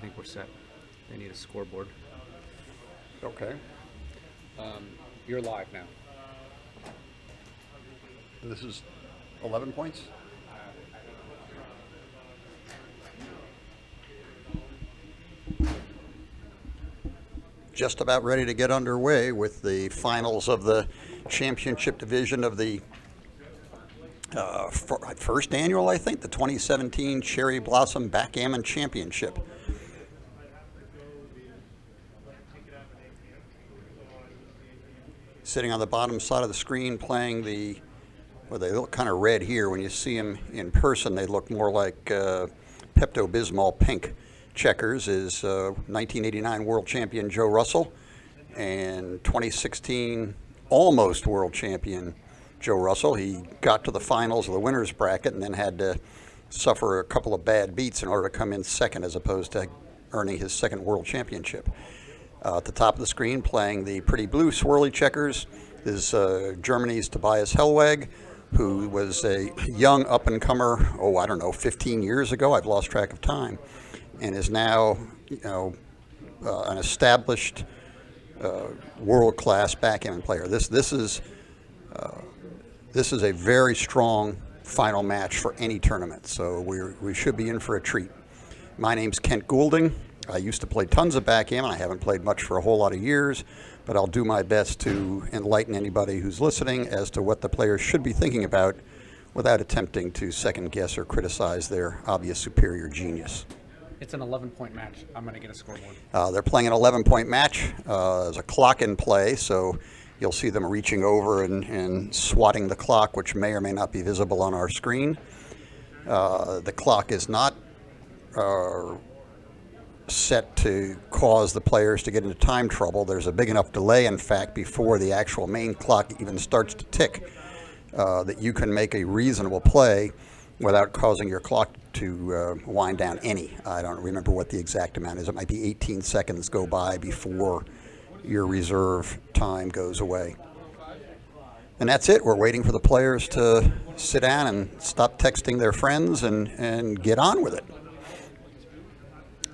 think we're set. They need a scoreboard. Okay. You're live now. This is 11 points? Just about ready to get underway with the finals of the championship division of the first annual, I think, the 2017 Cherry Blossom Backgammon Championship. Sitting on the bottom side of the screen playing well, they look kind of red here. When you see them in person, they look more like Pepto-Bismol pink checkers, is 1989 world champion Joe Russell and 2016 almost world champion Joe Russell. He got to the finals of the winner's bracket and then had to suffer a couple of bad beats in order to come in second as opposed to earning his second world championship. At the top of the screen, playing the pretty blue swirly checkers, is Germany's Tobias Hellwag, who was a young up-and-comer, 15 years ago. I've lost track of time, and is now, an established world-class backgammon player. This is a very strong final match for any tournament, so we should be in for a treat. My name's Kent Goulding. I used to play tons of backgammon. I haven't played much for a whole lot of years, but I'll do my best to enlighten anybody who's listening as to what the players should be thinking about without attempting to second guess or criticize their obvious superior genius. It's an 11-point match. I'm going to get a scoreboard. They're playing an 11-point match. There's a clock in play, so you'll see them reaching over and swatting the clock, which may or may not be visible on our screen. The clock is not set to cause the players to get into time trouble. There's a big enough delay, in fact, before the actual main clock even starts to tick that you can make a reasonable play without causing your clock to wind down any. I don't remember what the exact amount is. It might be 18 seconds go by before your reserve time goes away. And that's it. We're waiting for the players to sit down and stop texting their friends and get on with it.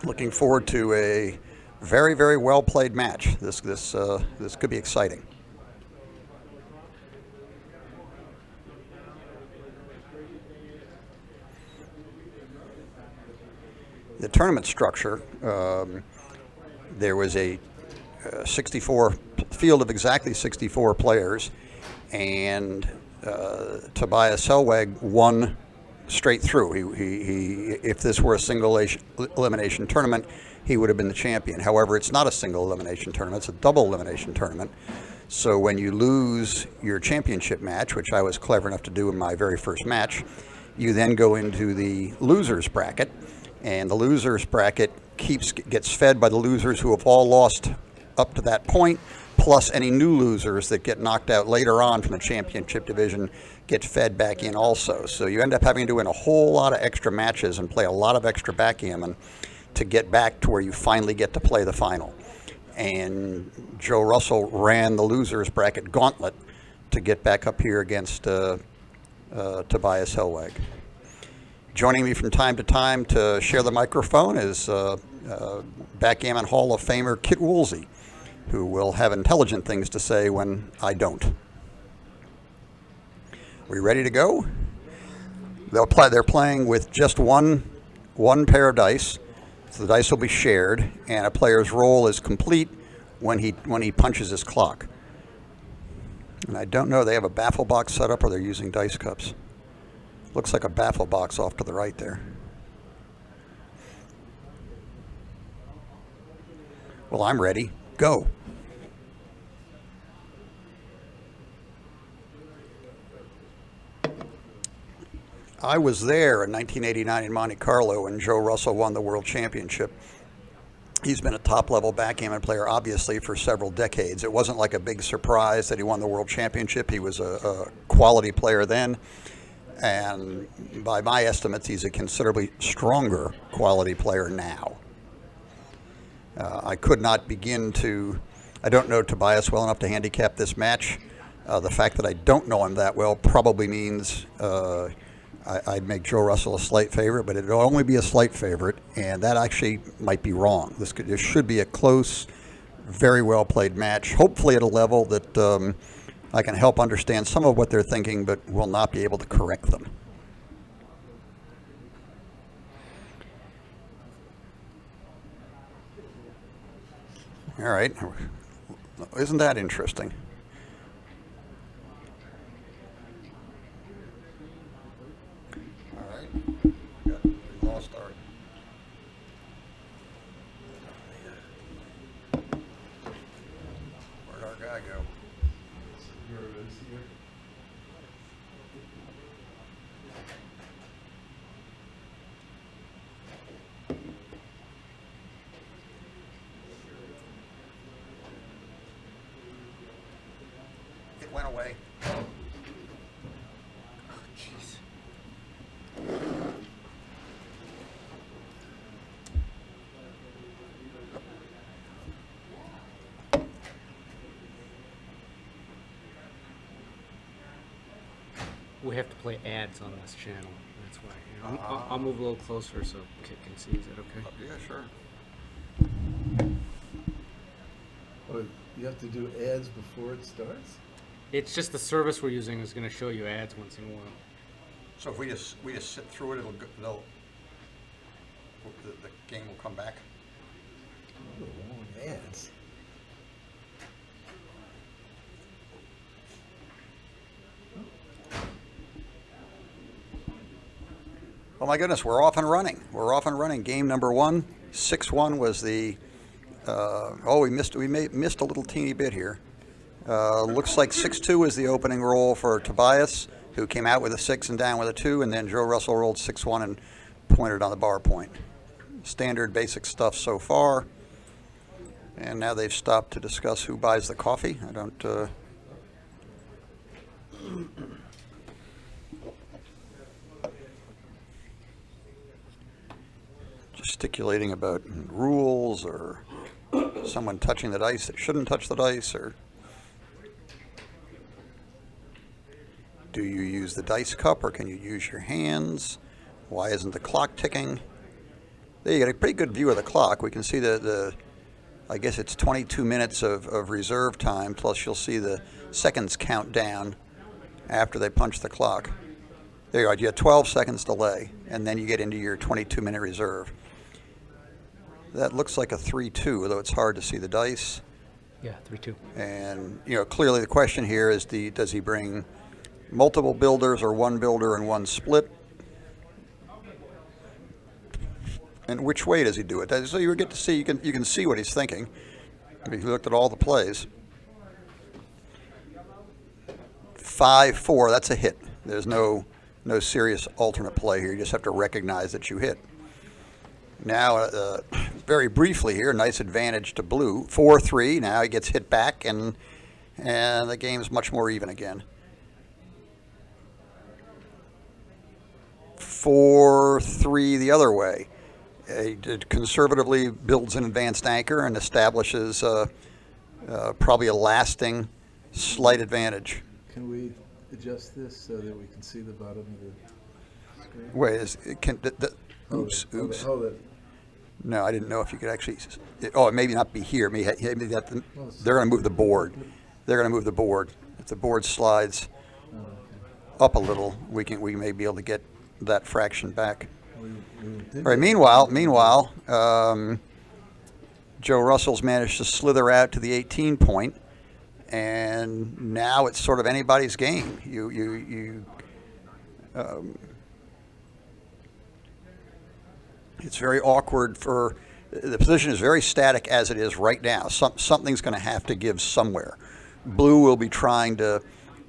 Looking forward to a very, very well played match. This could be exciting. The tournament structure, there was a 64 field of exactly 64 players, and Tobias Hellwag won straight through. He if this were a single elimination tournament, he would have been the champion. However, it's not a single elimination tournament, it's a double elimination tournament. So when you lose your championship match, which I was clever enough to do in my very first match, you then go into the losers bracket, and the losers bracket gets fed by the losers who have all lost up to that point, plus any new losers that get knocked out later on from the championship division get fed back in also. So you end up having to win a whole lot of extra matches and play a lot of extra backgammon to get back to where you finally get to play the final. And Joe Russell ran the losers bracket gauntlet to get back up here against Tobias Hellwag. Joining me from time to time to share the microphone is Backgammon Hall of Famer Kit Woolsey, who will have intelligent things to say when I don't. We ready to go? They're playing with just one pair of dice, so the dice will be shared, and a player's roll is complete when he punches his clock. And I don't know, they have a baffle box set up or they're using dice cups. Looks like a baffle box off to the right there. Well, I'm ready. Go. I was there in 1989 in Monte Carlo when Joe Russell won the World Championship. He's been a top-level backgammon player, obviously, for several decades. It wasn't like a big surprise that he won the World Championship. He was a quality player then, and by my estimates, he's a considerably stronger quality player now. I could not begin to... I don't know Tobias well enough to handicap this match. The fact that I don't know him that well probably means I'd make Joe Russell a slight favorite, but it'd only be a slight favorite, and that actually might be wrong. This should be a close, very well played match, hopefully at a level that I can help understand some of what they're thinking, but will not be able to correct them. All right. Isn't that interesting? All right. We lost our... Where'd our guy go? It went away. We have to play ads on this channel. That's why. I'll move a little closer so Kit can see. Is that okay? Yeah, sure. Oh, you have to do ads before it starts? It's just the service we're using is going to show you ads once in a while. So if we just sit through it, the game will come back. Oh, long ads. Oh my goodness, we're off and running. We're off and running. Game number 1, 6-1 was the. We missed a little teeny bit here. Looks like 6-2 is the opening roll for Tobias, who came out with a 6 and down with a 2, and then Joe Russell rolled 6-1 and pointed on the bar point. Standard basic stuff so far. And now they've stopped to discuss who buys the coffee. I don't. Gesticulating about rules or someone touching the dice that shouldn't touch the dice, or do you use the dice cup or can you use your hands? Why isn't the clock ticking? There you get a pretty good view of the clock. We can see I guess it's 22 minutes of reserve time, plus you'll see the seconds count down after they punch the clock. There you go. You have 12 seconds delay, and then you get into your 22-minute reserve. That looks like a 3-2, though it's hard to see the dice. Yeah, 3-2. And, clearly the question here is, does he bring multiple builders or one builder and one split? And which way does he do it? So you get to see, you can see what he's thinking. If you looked at all the plays. 5-4, that's a hit. There's no serious alternate play here. You just have to recognize that you hit. Now, very briefly here, nice advantage to blue. 4-3, now he gets hit back, and the game's much more even again. 4-3 the other way. He conservatively builds an advanced anchor and establishes probably a lasting slight advantage. Can we adjust this so that we can see the bottom of the screen? Wait, oops. No, I didn't know if you could actually. Oh, it may not be here. Maybe they're going to move the board. They're going to move the board. If the board slides up a little, we may be able to get that fraction back. All right. Meanwhile, Joe Russell's managed to slither out to the 18 point, and now it's sort of anybody's game. It's very awkward for the position is very static as it is right now. Something's going to have to give somewhere. Blue will be trying to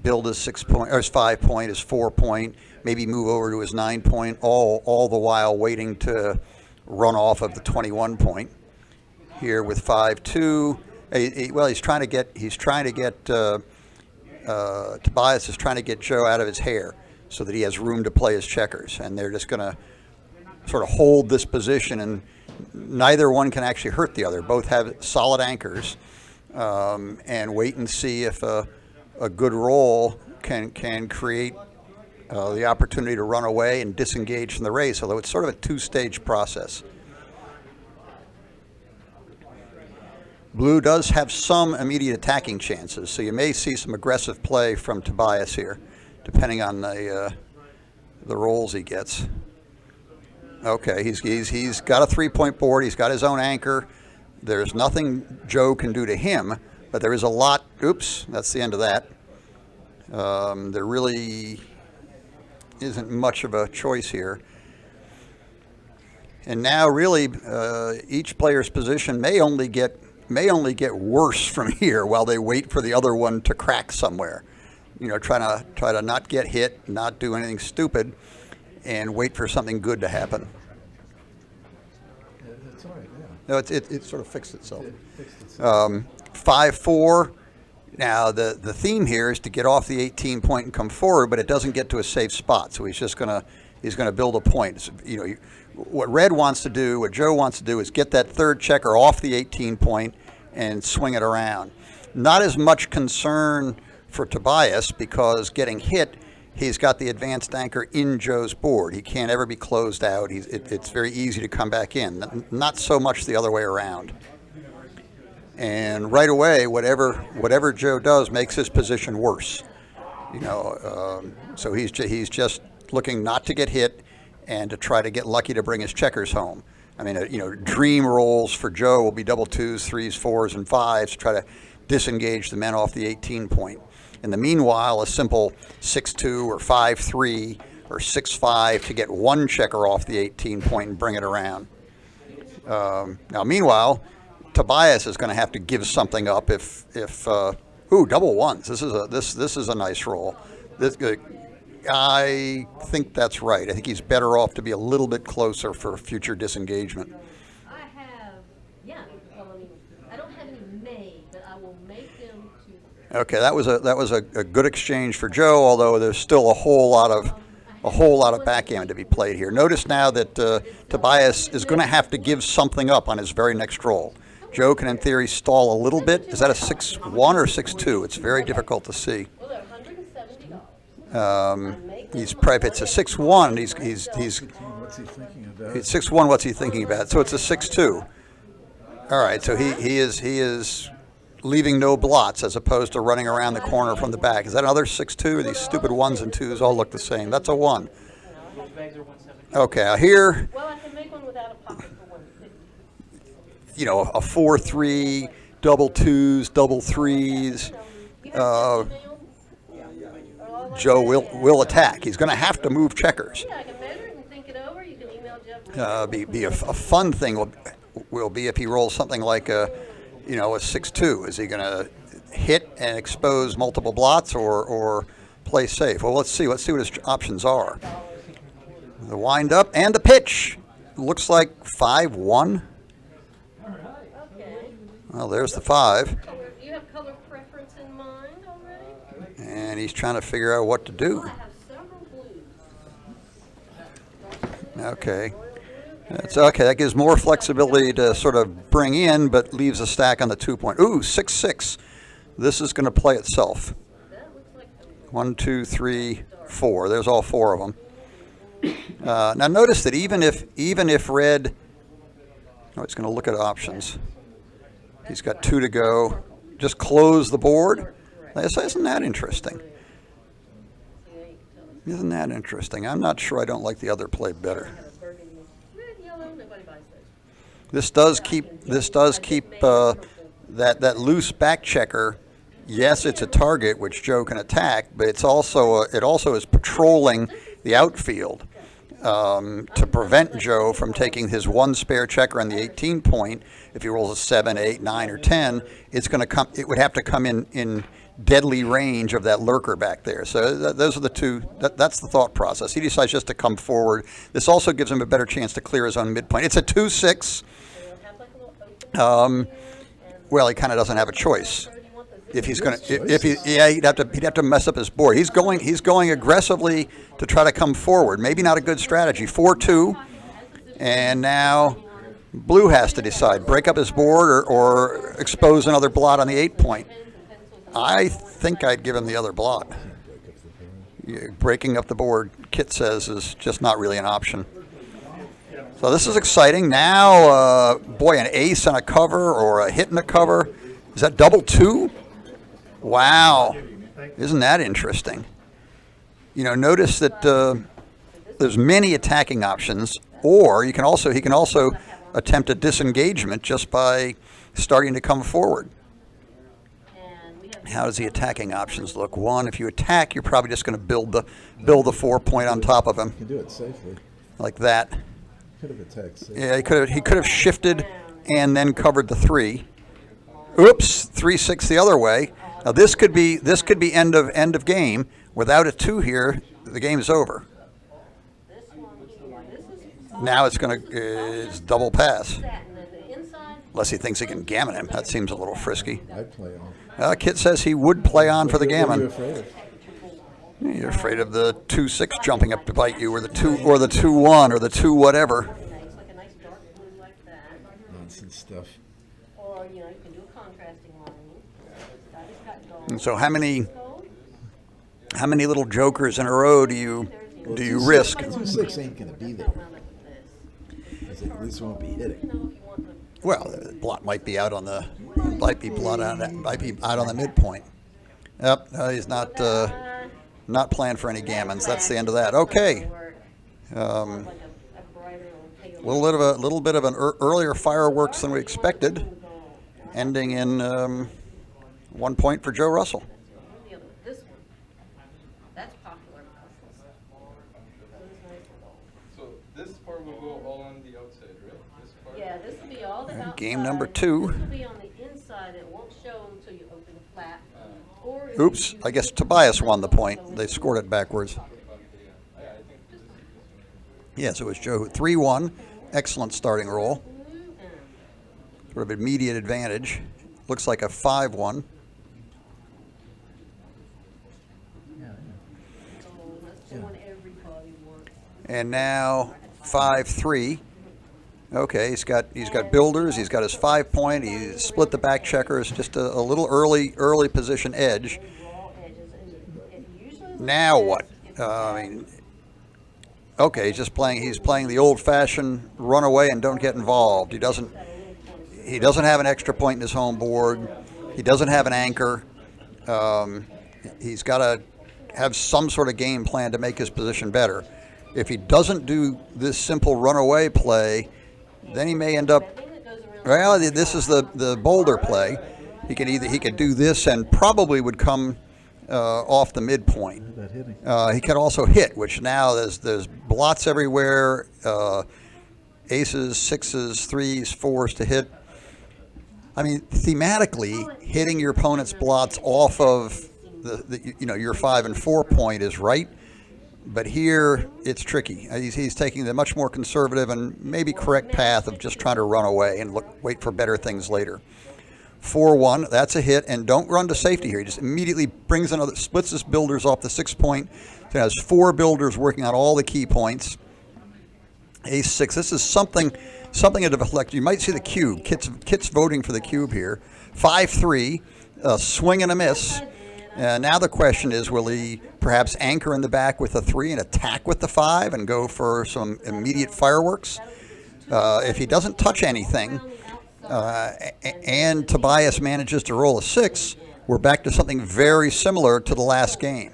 build his 6 point or his 5 point, his 4 point, maybe move over to his 9 point, all the while waiting to run off of the 21 point. Here with 5-2, he's trying to get Tobias is trying to get Joe out of his hair so that he has room to play his checkers, and they're just going to sort of hold this position, and neither one can actually hurt the other. Both have solid anchors, and wait and see if a good roll can create the opportunity to run away and disengage from the race, although it's sort of a two-stage process. Blue does have some immediate attacking chances, so you may see some aggressive play from Tobias here, depending on the rolls he gets. Okay, he's got a three-point board. He's got his own anchor. There's nothing Joe can do to him, but there is a lot. Oops, that's the end of that. There really isn't much of a choice here. And now, really, each player's position may only get worse from here while they wait for the other one to crack somewhere. Try to not get hit, not do anything stupid, and wait for something good to happen. Yeah, that's all right, yeah. No, it sort of fixed itself. It fixed itself. 5-4. Now the theme here is to get off the 18 point and come forward, but it doesn't get to a safe spot. So he's gonna build a point. What Red wants to do, what Joe wants to do, is get that third checker off the 18 point and swing it around. Not as much concern for Tobias, because getting hit, he's got the advanced anchor in Joe's board. He can't ever be closed out. It's very easy to come back in. Not so much the other way around. And right away, whatever Joe does makes his position worse. So he's just looking not to get hit and to try to get lucky to bring his checkers home. I mean, dream rolls for Joe will be double twos, threes, fours, and fives to try to disengage the men off the 18 point. In the meanwhile, a simple 6-2 or 5-3 or 6-5 to get one checker off the 18 point and bring it around. Now, meanwhile, Tobias is going to have to give something up if double ones. This is a nice roll. I think that's right. I think he's better off to be a little bit closer for future disengagement. I have, yeah. Well, I don't have any made, but I will make them to. Okay, that was a good exchange for Joe, although there's still a whole lot of backgammon to be played here. Notice now that Tobias is going to have to give something up on his very next roll. Joe can, in theory, stall a little bit. Is that a 6-1 or 6-2? It's very difficult to see. Well, they're $170. He's probably, if it's a 6-1, he's What's he thinking about? It's 6-1. What's he thinking about? So it's a 6-2. All right. So he is leaving no blots as opposed to running around the corner from the back. Is that another 6-2? These stupid ones and twos all look the same. That's a 1. Okay. Here, Well, I can make one without a pocket for 150. a 4-3, double twos, double threes. Joe will attack. He's going to have to move checkers. Yeah, I can measure it and think it over. You can email Jeff. Be a fun thing will be if he rolls something like a 6-2. Is he going to hit and expose multiple blots or play safe? Well, let's see. Let's see what his options are. The wind up and the pitch. Looks like 5-1. Okay. Well, there's the 5. Do you have color preference in mind already? And he's trying to figure out what to do. I have several blues. Okay. That's okay. That gives more flexibility to sort of bring in, but leaves a stack on the 2 point. Ooh, 6-6. This is going to play itself. That looks like 1, 2, 3, 4. There's all 4 of them. Now notice that even if Red, he's going to look at options. He's got 2 to go. Just close the board. Isn't that interesting? Isn't that interesting? I'm not sure. I don't like the other play better. red, yellow, nobody buys those. This does keep that loose back checker. Yes, it's a target which Joe can attack, but it also is patrolling the outfield to prevent Joe from taking his one spare checker on the 18 point. If he rolls a 7, 8, 9, or 10, it would have to come in deadly range of that lurker back there. So those are the two. That's the thought process. He decides just to come forward. This also gives him a better chance to clear his own midpoint. It's a 2-6. Well, he kind of doesn't have a choice. If he's going to, he'd have to mess up his board. He's going aggressively to try to come forward. Maybe not a good strategy. 4-2, and now Blue has to decide: break up his board or expose another blot on the 8 point. I think I'd give him the other blot. breaking up the board, Kit says, is just not really an option. So this is exciting. Now, boy, an ace and a cover or a hit and a cover. Is that double two? Wow. Isn't that interesting? You know, notice that there's many attacking options, or he can also attempt a disengagement just by starting to come forward. How does the attacking options look? One, if you attack, you're probably just going to build the 4 point on top of him. You can do it safely. Like that. Could have attacked safely. Yeah, he could have shifted and then covered the 3. Oops, 3-6 the other way. Now this could be end of game. Without a 2 here, the game is over. Now it's it's double pass. Unless he thinks he can gammon him. That seems a little frisky. I'd play on. Kit says he would play on for the What are you gammon. afraid of? You're afraid of the 2-6 jumping up to bite you, or the 2-1, or the 2 whatever. Nonsense stuff. Or, you know, you can do a contrasting line. And so how many little jokers in a row do you risk? 2-6 ain't going to be there. 'Cause at least won't be hitting. Well, the blot might be out on the midpoint. Yep, he's not playing for any gammons. That's the end of that. Okay. Little bit of an earlier fireworks than we expected, ending in 1 point for Joe Russell. This one, that's popular. So this part will go all on the outside, right? This part? Yeah, this will be all the outside. Game number 2. This will be on the inside. It won't show until you open the flap. Or if Oops, I guess Tobias won the point. They scored it backwards. Yes, it was Joe. 3-1. Excellent starting roll. Sort of immediate advantage. Looks like a 5-1. that's the one everybody wants. And now 5-3. Okay, he's got builders. He's got his 5 point. He split the back checkers. Just a little early position edge. Raw edges, and usually Now what? Okay, he's just playing. He's playing the old-fashioned run away and don't get involved. He doesn't have an extra point in his home board. He doesn't have an anchor. He's got to have some sort of game plan to make his position better. If he doesn't do this simple runaway play, then he may end up. Well, this is the boulder play. He could do this and probably would come off the midpoint. About hitting. He can also hit, which now there's blots everywhere. Aces, 6s, 3s, 4s to hit. I mean, thematically, hitting your opponent's blots off of your 5 and 4 point is right, but here it's tricky. He's taking the much more conservative and maybe correct path of just trying to run away and wait for better things later. 4-1, that's a hit, and don't run to safety here. He just immediately splits his builders off the 6 point. So has 4 builders working on all the key points. Ace 6, this is something to deflect. You might see the cube. Kit's voting for the cube here. 5-3, a swing and a miss. Now the question is, will he perhaps anchor in the back with a 3 and attack with the 5 and go for some immediate fireworks? If he doesn't touch anything, and Tobias manages to roll a 6, we're back to something very similar to the last game.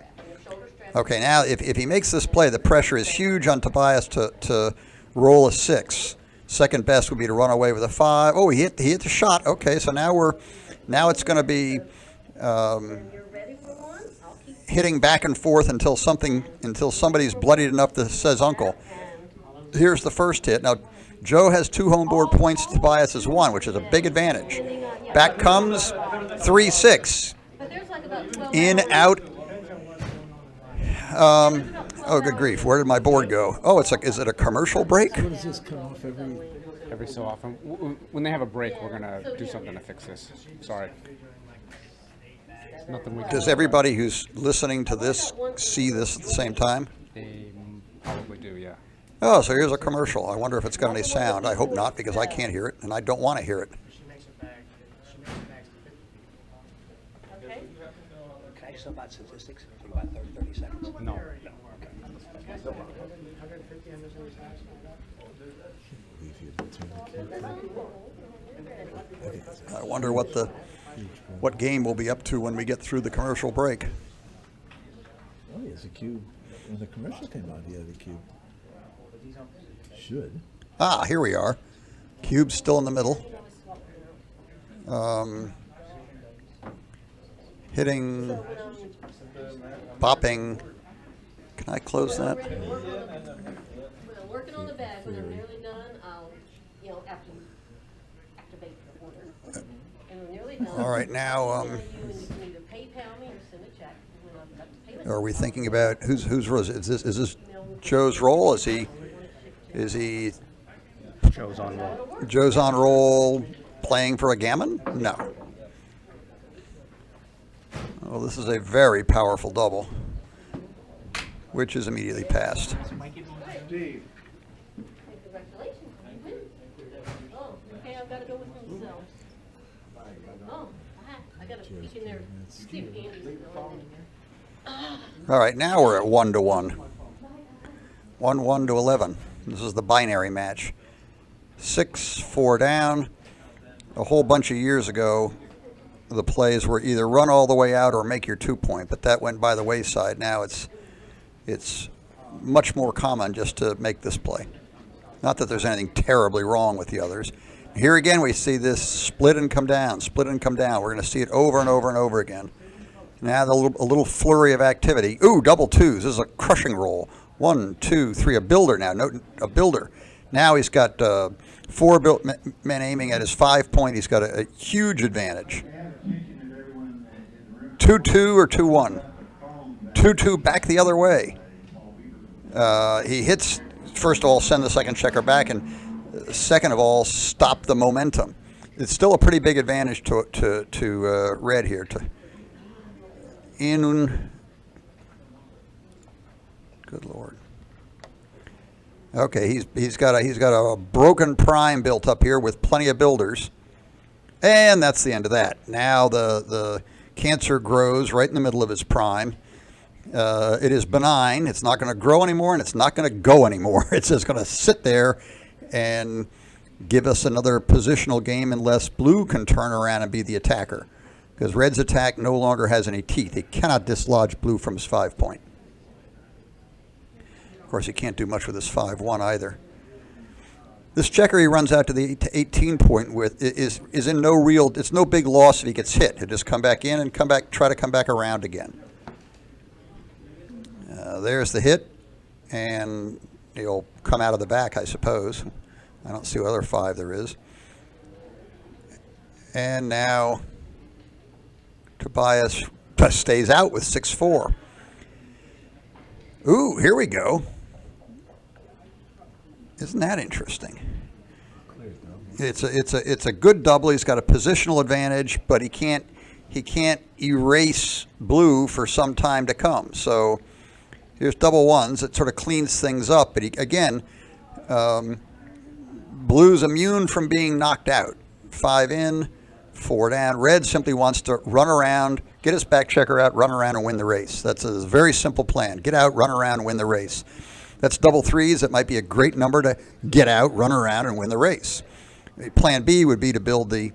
Okay, now if he makes this play, the pressure is huge on Tobias to roll a 6. Second best would be to run away with a 5. Oh, he hit the shot. Okay, so now it's going to be hitting back and forth until somebody's bloodied enough that says uncle. Here's the first hit. Now Joe has 2 home board points, Tobias has 1, which is a big advantage. Back comes 3-6. In, out. Oh, good grief. Where did my board go? Oh, is it a commercial break? What does this come off Every so often. When they have a break, we're going to do something to fix this. Sorry. Nothing we can Does everybody who's listening to this see this at the same time? They probably do, yeah. Oh, so here's a commercial. I wonder if it's got any sound. I hope not, because I can't hear it, and I don't want to hear it. Okay, so about statistics for about 30 seconds. No. Leave you to turn the cube. I wonder what game we'll be up to when we get through the commercial break. Oh, yes, a cube. When the commercial came out, he had a cube. Should. Ah, here we are. Cube's still in the middle. Hitting, popping. Can I close that? When I'm working on the bag, when I'm nearly done, I'll, activate the order. And we're nearly done. All right, now, And you can either PayPal me or send a check. When I've got the payment. are we thinking about whose roll is this Joe's roll? Is he Joe's on roll. Joe's on roll playing for a gammon? No. Well, this is a very powerful double, which is immediately passed. Congratulations, you win. Oh, okay, I've got to go with himself. Oh, I got to peek in there, see if Andy's going in here. All right, now we're at 1-1. 1-1 to 11. This is the binary match. 6-4 down. A whole bunch of years ago, the plays were either run all the way out or make your 2-point, but that went by the wayside. Now it's much more common just to make this play. Not that there's anything terribly wrong with the others. Here again, we see this split and come down, split and come down. We're going to see it over and over and over again. Now a little flurry of activity. Ooh, double twos. This is a crushing roll. 1, 2, 3. A builder now. No, a builder. Now he's got 4 men aiming at his 5-point. He's got a huge advantage. 2-2 or 2-1. 2-2 back the other way. He hits. First of all, send the second checker back, and second of all, stop the momentum. It's still a pretty big advantage to red here. Good Lord. Okay, he's got a broken prime built up here with plenty of builders, and that's the end of that. Now the cancer grows right in the middle of his prime. It is benign. It's not going to grow anymore, and it's not going to go anymore. It's just going to sit there and give us another positional game unless blue can turn around and be the attacker, because red's attack no longer has any teeth. He cannot dislodge blue from his 5-point. Of course, he can't do much with his 5-1 either. This checker he runs out to the 18-point with is in no real. It's no big loss if he gets hit. He'll just come back in and try to come back around again. There's the hit, and he'll come out of the back, I suppose. I don't see what other 5 there is. And now Tobias stays out with 6-4. Ooh, here we go. Isn't that interesting? It's a good double. He's got a positional advantage, but he can't erase blue for some time to come. So here's double ones. It sort of cleans things up. But again, blue's immune from being knocked out. 5 in, 4 down. Red simply wants to run around, get his back checker out, run around and win the race. That's a very simple plan. Get out, run around, and win the race. That's double threes. It might be a great number to get out, run around, and win the race. Plan B would be to build the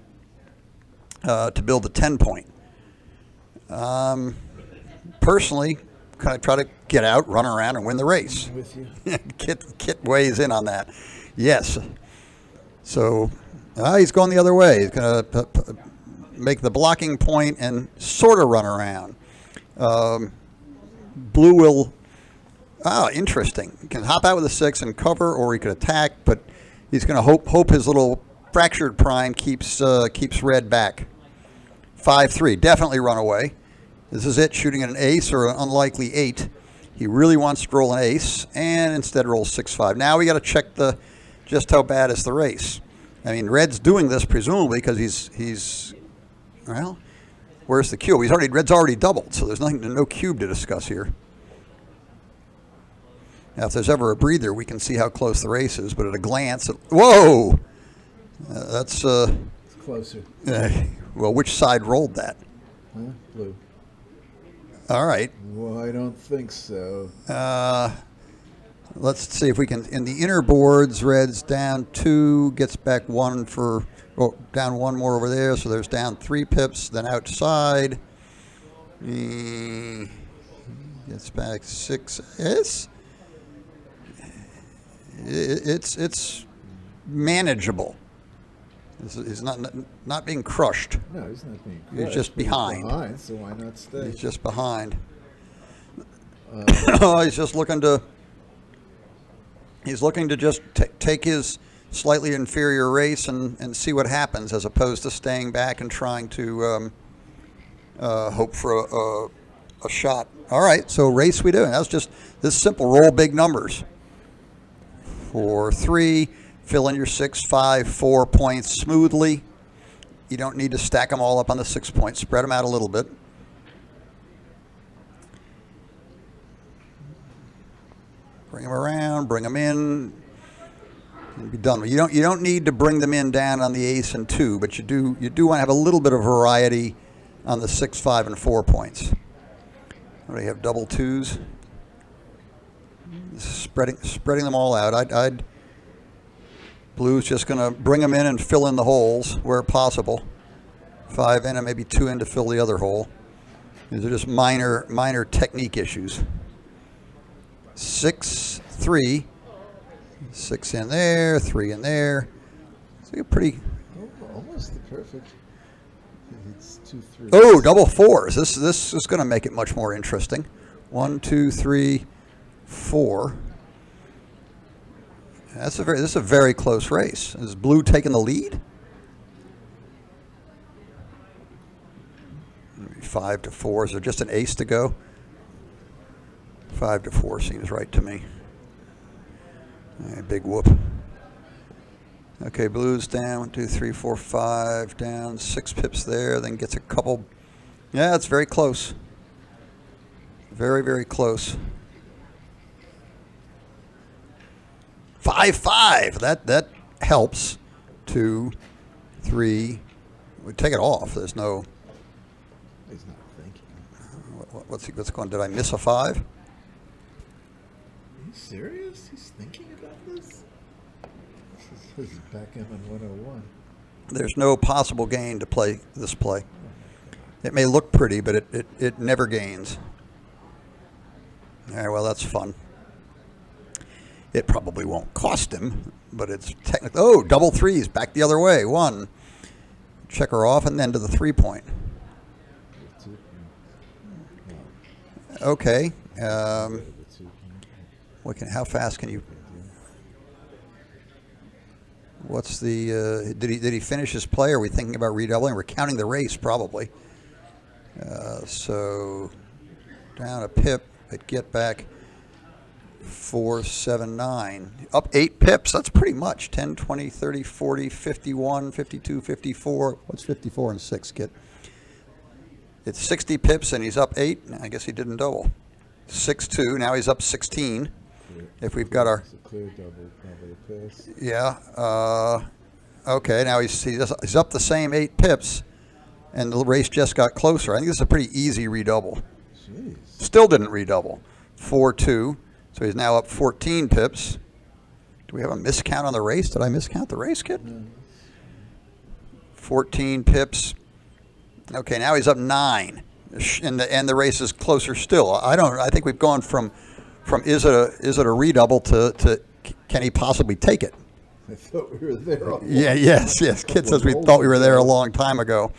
10-point. Personally, kind of try to get out, run around, and win the race. With you. Kit weighs in on that. Yes. So he's going the other way. He's going to make the blocking point and sort of run around. Blue will. Interesting. He can hop out with a 6 and cover, or he could attack, but he's going to hope his little fractured prime keeps red back. 5-3. Definitely run away. This is it, shooting at an ace or an unlikely 8. He really wants to roll an ace, and instead rolls 6-5. Now we got to check just how bad is the race. I mean, red's doing this presumably because he's well, where's the cube? Red's already doubled, so there's no cube to discuss here. Now, if there's ever a breather, we can see how close the race is, but at a glance, whoa! That's It's closer. well, which side rolled that? Huh? Blue. All right. Well, I don't think so. Let's see if we can. In the inner boards, red's down 2, gets back 1 for, oh, down 1 more over there, so there's down 3 pips. Then outside, gets back 6. It's manageable. He's not being crushed. No, he's not being He's crushed, just but behind. So why not stay? He's just behind. He's just looking to. He's looking to just take his slightly inferior race and see what happens, as opposed to staying back and trying to hope for a shot. All right, so race we do. And that's just this simple. Roll big numbers. 4, 3. Fill in your 6, 5, 4 points smoothly. You don't need to stack them all up on the 6 points. Spread them out a little bit. Bring them around, bring them in, and be done. You don't need to bring them in down on the ace and 2, but you do want to have a little bit of variety on the 6, 5, and 4 points. What do you have? Double 2s. Spreading them all out. I'd Blue's just going to bring them in and fill in the holes where possible. 5 in and maybe 2 in to fill the other hole. These are just minor technique issues. 6, 3, 6 in there, 3 in there. So you're pretty. Almost the perfect. It's 2, 3. Oh, double 4s. This is going to make it much more interesting. 1, 2, 3, 4. This is a very close race. Is Blue taking the lead? 5 to 4. Is there just an ace to go? 5 to 4 seems right to me. Big whoop. Okay, Blue's down. 1, 2, 3, 4, 5 down. 6 pips there. Then gets a couple. Yeah, it's very close. Very, very close. 5, 5. That helps. 2, 3. We take it off. There's no. He's not thinking. What's going? Did I miss a 5? Are you serious? He's thinking about this? This is backgammon 101. There's no possible gain to play this play. It may look pretty, but it never gains. All right, well, that's fun. It probably won't cost him, but it's technically. Oh, double 3s, back the other way. 1. Check her off, and then to the 3-point. Okay. How fast can you? What's the? Did he finish his play? Are we thinking about redoubling? We're counting the race probably. So down a pip at get back. 4, 7, 9. Up 8 pips. That's pretty much. 10, 20, 30, 40, 51, 52, 54. What's 54 and 6, Kit? It's 60 pips, and he's up 8. I guess he didn't double. 6-2. Now he's up 16. If we've got our. It's a clear double pass. Yeah. Okay. Now he's up the same 8 pips, and the race just got closer. I think this is a pretty easy redouble. Jeez. Still didn't redouble. 4-2. So he's now up 14 pips. Do we have a miscount on the race? Did I miscount the race, Kid? No. 14 pips. Okay, now he's up 9, and the race is closer still. I think we've gone from is it a redouble to can he possibly take it? I thought we were there. Yes. Kid says we thought we were there a long time ago.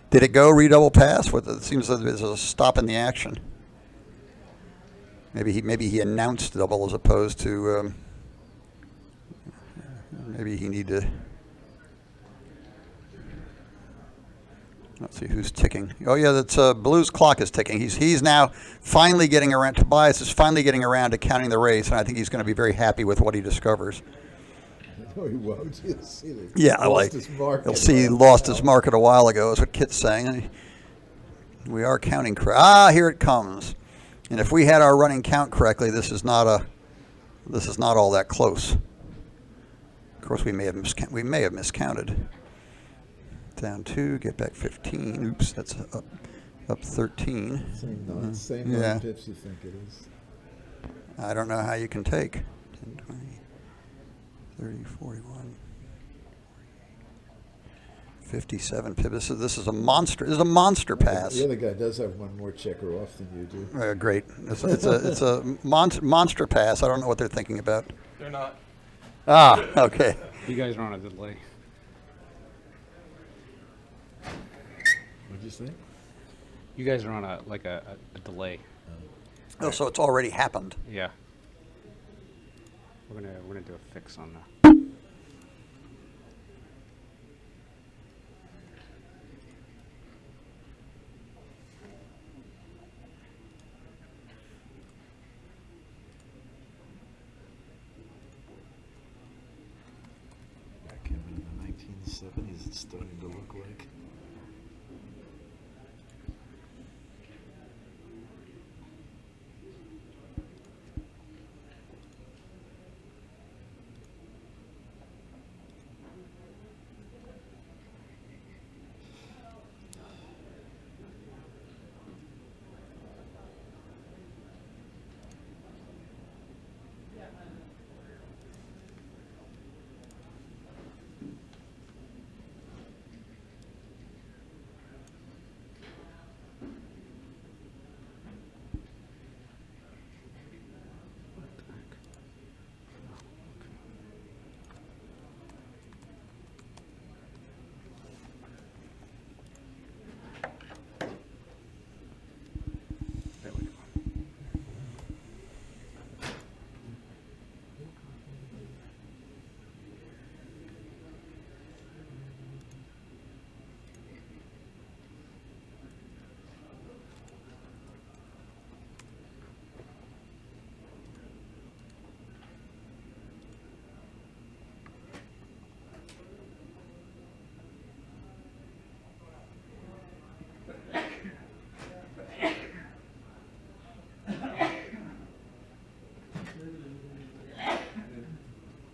Did it go redouble pass? It seems that there's a stop in the action. Maybe he announced double as opposed to maybe he need to. Let's see who's ticking. Oh yeah, that's Blue's clock is ticking. He's now finally getting around. Tobias is finally getting around to counting the race, and I think he's going to be very happy with what he discovers. No, he won't. He'll see that he'll see he lost his market a while ago. Is what Kit's saying. We are counting correct. Here it comes. And if we had our running count correctly, this is not all that close. Of course, we may have miscounted. Down 2, get back 15. Oops, that's up 13. Same Yeah. nine pips you think it is. I don't know how you can take 10, 20, 30, 41, 57 pips. This is a monster. This is a monster pass. The other guy does have one more checker off than you do. Great. It's a monster pass. I don't know what they're thinking about. They're not. Ah, okay. You guys are on a delay. What'd you say? You guys are on a delay. Oh, so it's already happened. Yeah. We're gonna do a fix on that. Backgammon in the 1970s, it's starting to look like. There we go.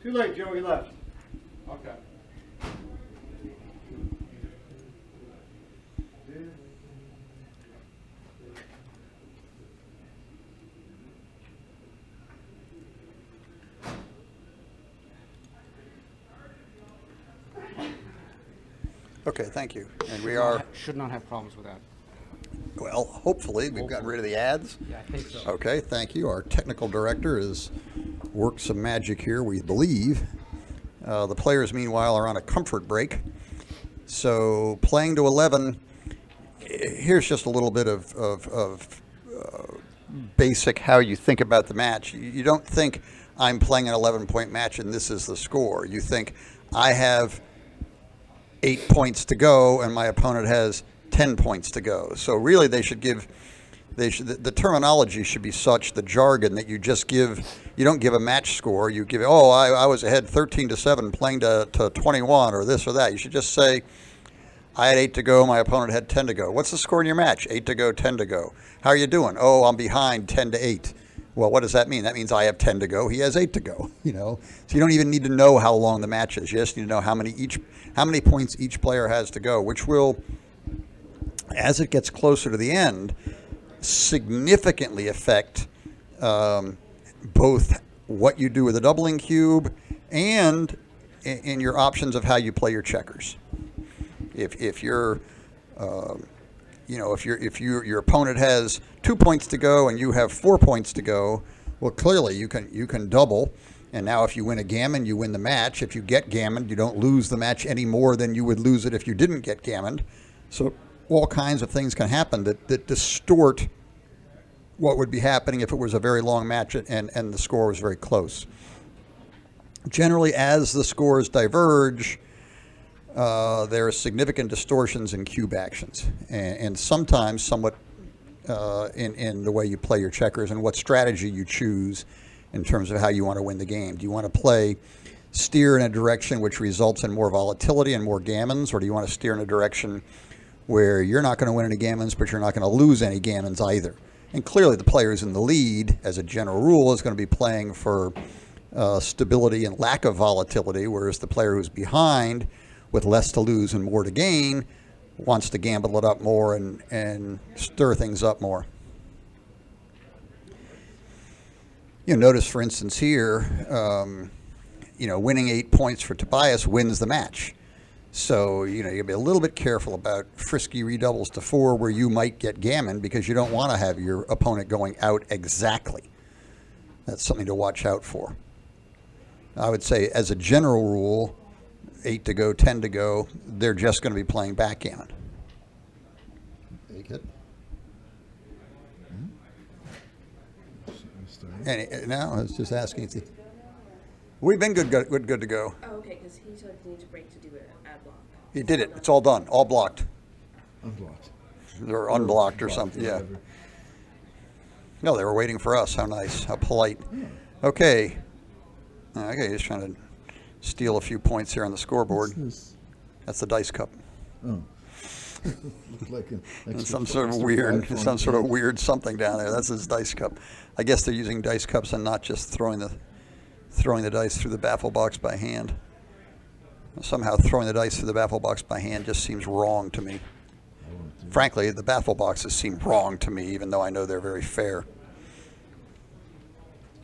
Too late, Joe, he left. Okay. Okay, thank you. And we are, Should not have problems with that. well, hopefully, we've gotten rid of the ads. Yeah, I think so. Okay, thank you. Our technical director has worked some magic here, we believe. The players, meanwhile, are on a comfort break. So playing to 11, here's just a little bit of basic how you think about the match. You don't think I'm playing an 11-point match and this is the score. You think I have 8 points to go and my opponent has 10 points to go. So really they should give, the terminology should be such, the jargon, that you just give, you don't give a match score. You give, oh, I was ahead 13-7 playing to 21 or this or that. You should just say, I had 8 to go, my opponent had 10 to go. What's the score in your match? 8 to go, 10 to go. How are you doing? Oh, I'm behind 10-8. Well, what does that mean? That means I have 10 to go, he has 8 to go, you know. So you don't even need to know how long the match is. You just need to know how many points each player has to go, which will, as it gets closer to the end, significantly affect both what you do with the doubling cube and in your options of how you play your checkers. If you're, if your opponent has 2 points to go and you have 4 points to go, well, clearly you can double. And now if you win a gammon, you win the match. If you get gammoned, you don't lose the match any more than you would lose it if you didn't get gammoned. So all kinds of things can happen that distort what would be happening if it was a very long match and the score was very close. Generally, as the scores diverge, there are significant distortions in cube actions, and sometimes somewhat in the way you play your checkers and what strategy you choose in terms of how you want to win the game. Do you want to play steer in a direction which results in more volatility and more gammons, or do you want to steer in a direction where you're not going to win any gammons, but you're not going to lose any gammons either? And clearly the players in the lead, as a general rule, is going to be playing for stability and lack of volatility, whereas the player who's behind with less to lose and more to gain wants to gamble it up more and stir things up more. You notice, for instance, here, winning 8 points for Tobias wins the match. So, you gotta be a little bit careful about frisky redoubles to 4 where you might get gammon because you don't want to have your opponent going out exactly. That's something to watch out for. I would say, as a general rule, 8 to go, 10 to go, they're just going to be playing backgammon. Take it. And now I was just asking. We've been good to go. Oh, okay, because he said he needs a break to do it ad block. He did it. It's all done. All blocked. Unblocked. They're unblocked or something. Yeah. Whatever. No, they were waiting for us. How nice. How polite. Okay. Okay, he's trying to steal a few points here on the scoreboard. What's this? That's the dice cup. Oh. Looked like an And extra some sort of extra weird, 5 some sort of point. weird something down there. That's his dice cup. I guess they're using dice cups and not just throwing the dice through the baffle box by hand. Somehow throwing the dice through the baffle box by hand just seems wrong to me. Frankly, the baffle boxes seem wrong to me, even though I know they're very fair.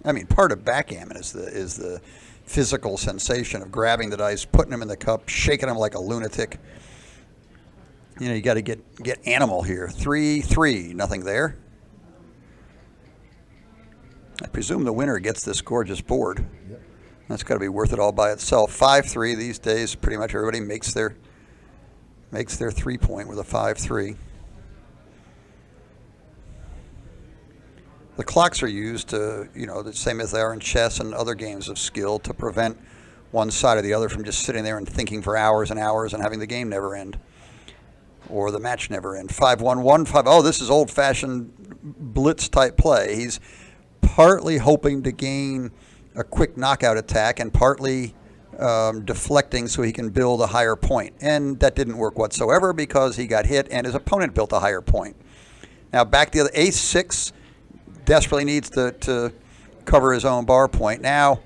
I mean, part of backgammon is the physical sensation of grabbing the dice, putting them in the cup, shaking them like a lunatic. You got to get animal here. 3-3, nothing there. I presume the winner gets this gorgeous board. Yep. That's got to be worth it all by itself. 5-3 these days. Pretty much everybody makes their 3-point with a 5-3. The clocks are used to, the same as they are in chess and other games of skill, to prevent one side or the other from just sitting there and thinking for hours and hours and having the game never end. Or the match never end. 5-1-1, 5. Oh, this is old-fashioned blitz-type play. He's partly hoping to gain a quick knockout attack and partly deflecting so he can build a higher point. And that didn't work whatsoever because he got hit and his opponent built a higher point. Now back to the other. Ace-6 desperately needs to cover his own bar point. Now,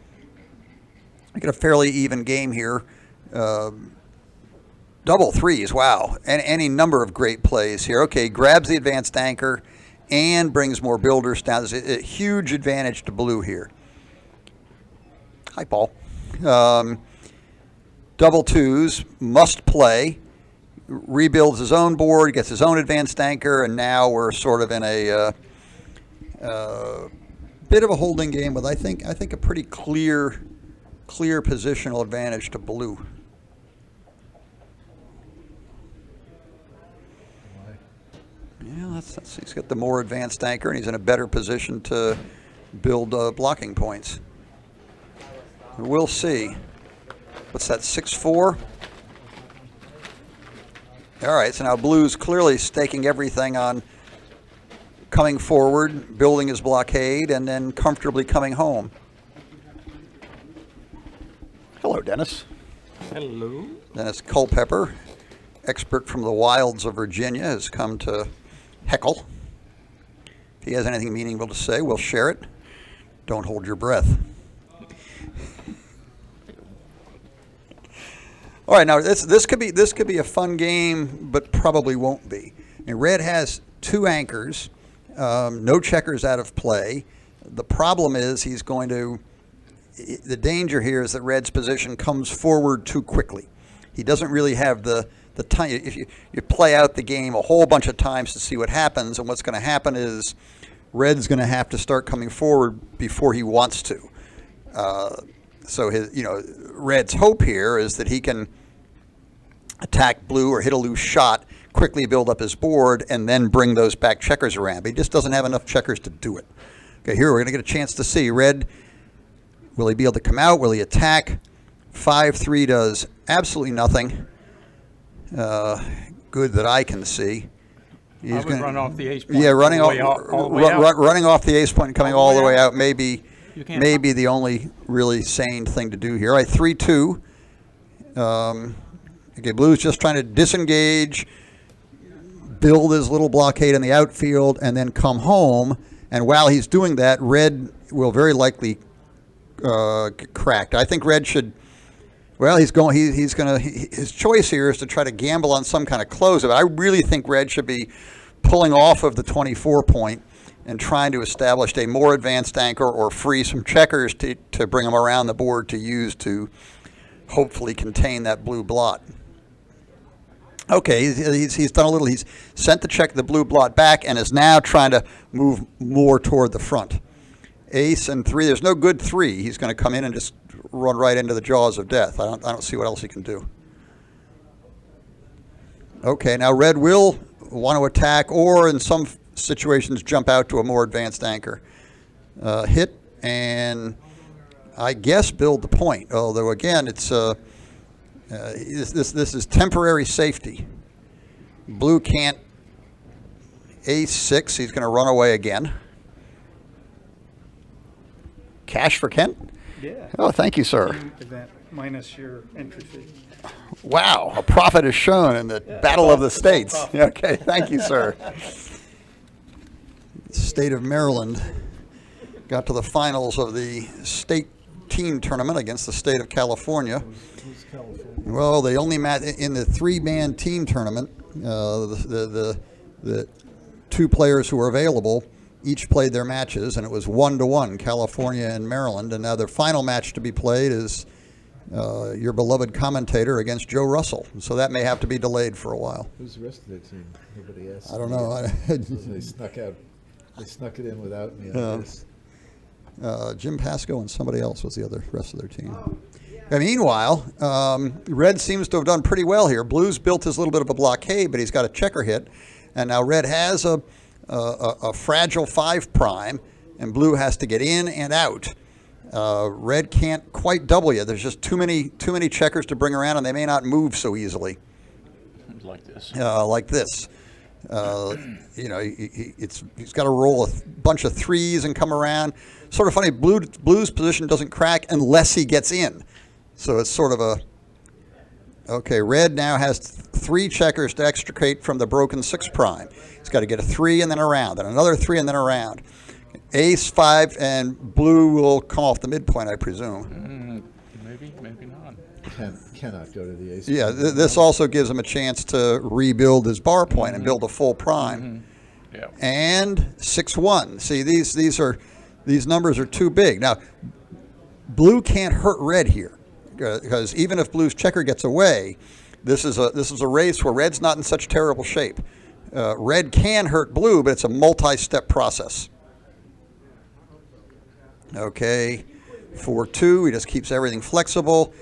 we get a fairly even game here. Double threes, wow. And any number of great plays here. Okay, grabs the advanced anchor and brings more builders down. There's a huge advantage to blue here. Hi, Paul. Double twos, must play. Rebuilds his own board, gets his own advanced anchor, and now we're sort of in a bit of a holding game with, I think a pretty clear positional advantage to blue. Yeah, he's got the more advanced anchor, and he's in a better position to build blocking points. We'll see. What's that, 6-4? All right, so now blue's clearly staking everything on coming forward, building his blockade, and then comfortably coming home. Hello, Dennis. Hello. Dennis Culpepper, expert from the wilds of Virginia, has come to heckle. If he has anything meaningful to say, we'll share it. Don't hold your breath. All right, now this could be a fun game, but probably won't be. And red has 2 anchors, no checkers out of play. The problem is the danger here is that red's position comes forward too quickly. He doesn't really have the time. If you play out the game a whole bunch of times to see what happens, and what's going to happen is red's going to have to start coming forward before he wants to. So red's hope here is that he can attack blue or hit a loose shot, quickly build up his board, and then bring those back checkers around. But he just doesn't have enough checkers to do it. Okay, here we're going to get a chance to see. Red, will he be able to come out? Will he attack? 5-3 does absolutely nothing. Good that I can see. I would run off the ace point. Yeah, running all the way out. running off the ace point and coming all the way out may be can't- the only really sane thing to do here. All right, 3-2. Okay, blue's just trying to disengage, build his little blockade in the outfield, and then come home. And while he's doing that, red will very likely get cracked. I think red should Well, he's going to, his choice here is to try to gamble on some kind of closeout. I really think red should be pulling off of the 24 point and trying to establish a more advanced anchor or free some checkers to bring them around the board to use to hopefully contain that blue blot. Okay, he's done a little, he's sent the blue blot back and is now trying to move more toward the front. Ace and 3, there's no good 3. He's going to come in and just run right into the jaws of death. I don't see what else he can do. Okay, now red will want to attack or in some situations jump out to a more advanced anchor. Hit and I guess build the point, although again it's this is temporary safety. Blue can't. Ace 6, he's going to run away again. Cash for Kent? Yeah. Oh, thank you, sir. Event minus your entry fee. Wow, a profit is shown in the Battle of the States. Okay, thank you, sir. State of Maryland got to the finals of the state team tournament against the state of California. Who's California? Well, they only met in the 3-man team tournament. The 2 players who were available each played their matches, and it was 1-1, California and Maryland. And now their final match to be played is your beloved commentator against Joe Russell. So that may have to be delayed for a while. Who's the rest of their team? Nobody asked. I don't know. They snuck out. They snuck it in without me. I guess. Jim Pasco and somebody else was the rest of their team. And meanwhile, red seems to have done pretty well here. Blue's built his little bit of a blockade, but he's got a checker hit, and now red has a fragile 5 prime, and blue has to get in and out. Red can't quite double you. There's just too many checkers to bring around, and they may not move so easily. Like this. Like this. He's got to roll a bunch of 3s and come around. Sort of funny, blue's position doesn't crack unless he gets in. So it's sort of okay, red now has 3 checkers to extricate from the broken 6 prime. He's got to get a 3 and then around, and another 3 and then around. Ace 5 and blue will come off the midpoint, I presume. Maybe not. Cannot go to the ace. Yeah, this also gives him a chance to rebuild his bar point and build a full prime. Yeah. And 6-1. See, these numbers are too big. Now, blue can't hurt red here because even if blue's checker gets away, this is a race where red's not in such terrible shape. Red can hurt blue, but it's a multi-step process. Okay, 4-2. He just keeps everything flexible.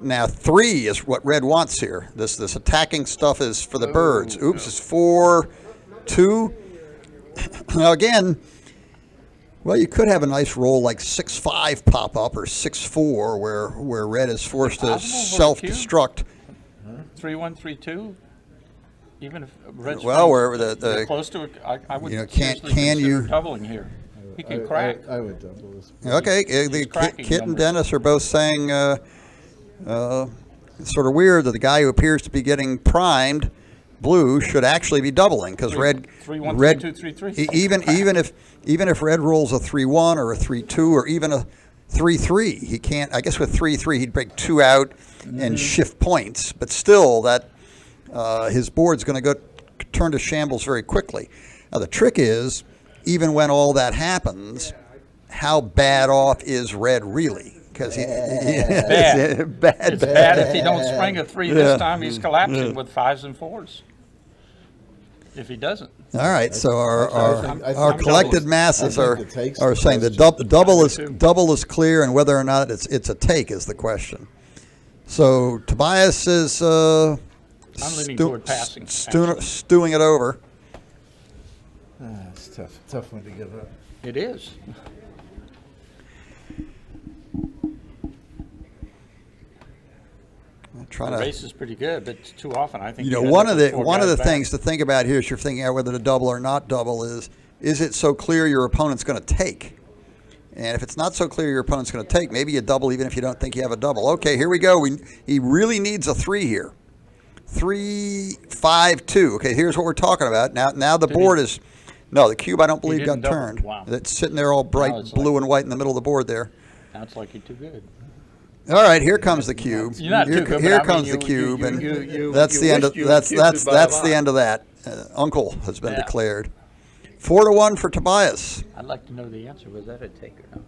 Now 3 is what red wants here. This attacking stuff is for the birds. Oops, it's 4-2. Now again, well, you could have a nice roll like 6-5 pop up or 6-4 where red is forced to self-destruct. 3-1, 3-2. Even if red's where the close to it, I would can consider you doubling here. He can crack. I would double this. Okay, Kit and Dennis are both saying it's sort of weird that the guy who appears to be getting primed, blue, should actually be doubling because red, 3-1, red, 3-2, 3-3. even if red rolls a 3-1 or a 3-2 or even a 3-3, he can't. I guess with 3-3 he'd break 2 out and shift points, but still that his board's going to turn to shambles very quickly. Now the trick is, even when all that happens, how bad off is red really? Because bad. bad. It's bad if he don't spring a 3 this time. He's collapsing with 5s and 4s. If he doesn't. All right, so I our think collected masses I are think the take's saying the the double is clear, and whether or not it's a take is the question. So Tobias is I'm leaning toward passing. stewing it over. It's tough one to give up. It is. The race is pretty good, but too often I think one of the things to think about here, if you're thinking out whether to double or not double, is it so clear your opponent's going to take? And if it's not so clear your opponent's going to take, maybe you double even if you don't think you have a double. Okay, here we go. He really needs a 3 here. 3, 5, 2. Okay, here's what we're talking about. Now the board is no, the cube I don't believe got turned. Wow. It's sitting there all bright blue and white in the middle of the board there. Now it's like you're too good. All right, here comes the cube. You're not too good, but Here I mean, comes you- the cube, you- and you that's the end of wished you were cubed by a that's the lot. end of that. Uncle has been Yeah. declared. 4-1 for Tobias. I'd like to know the answer. Was that a take or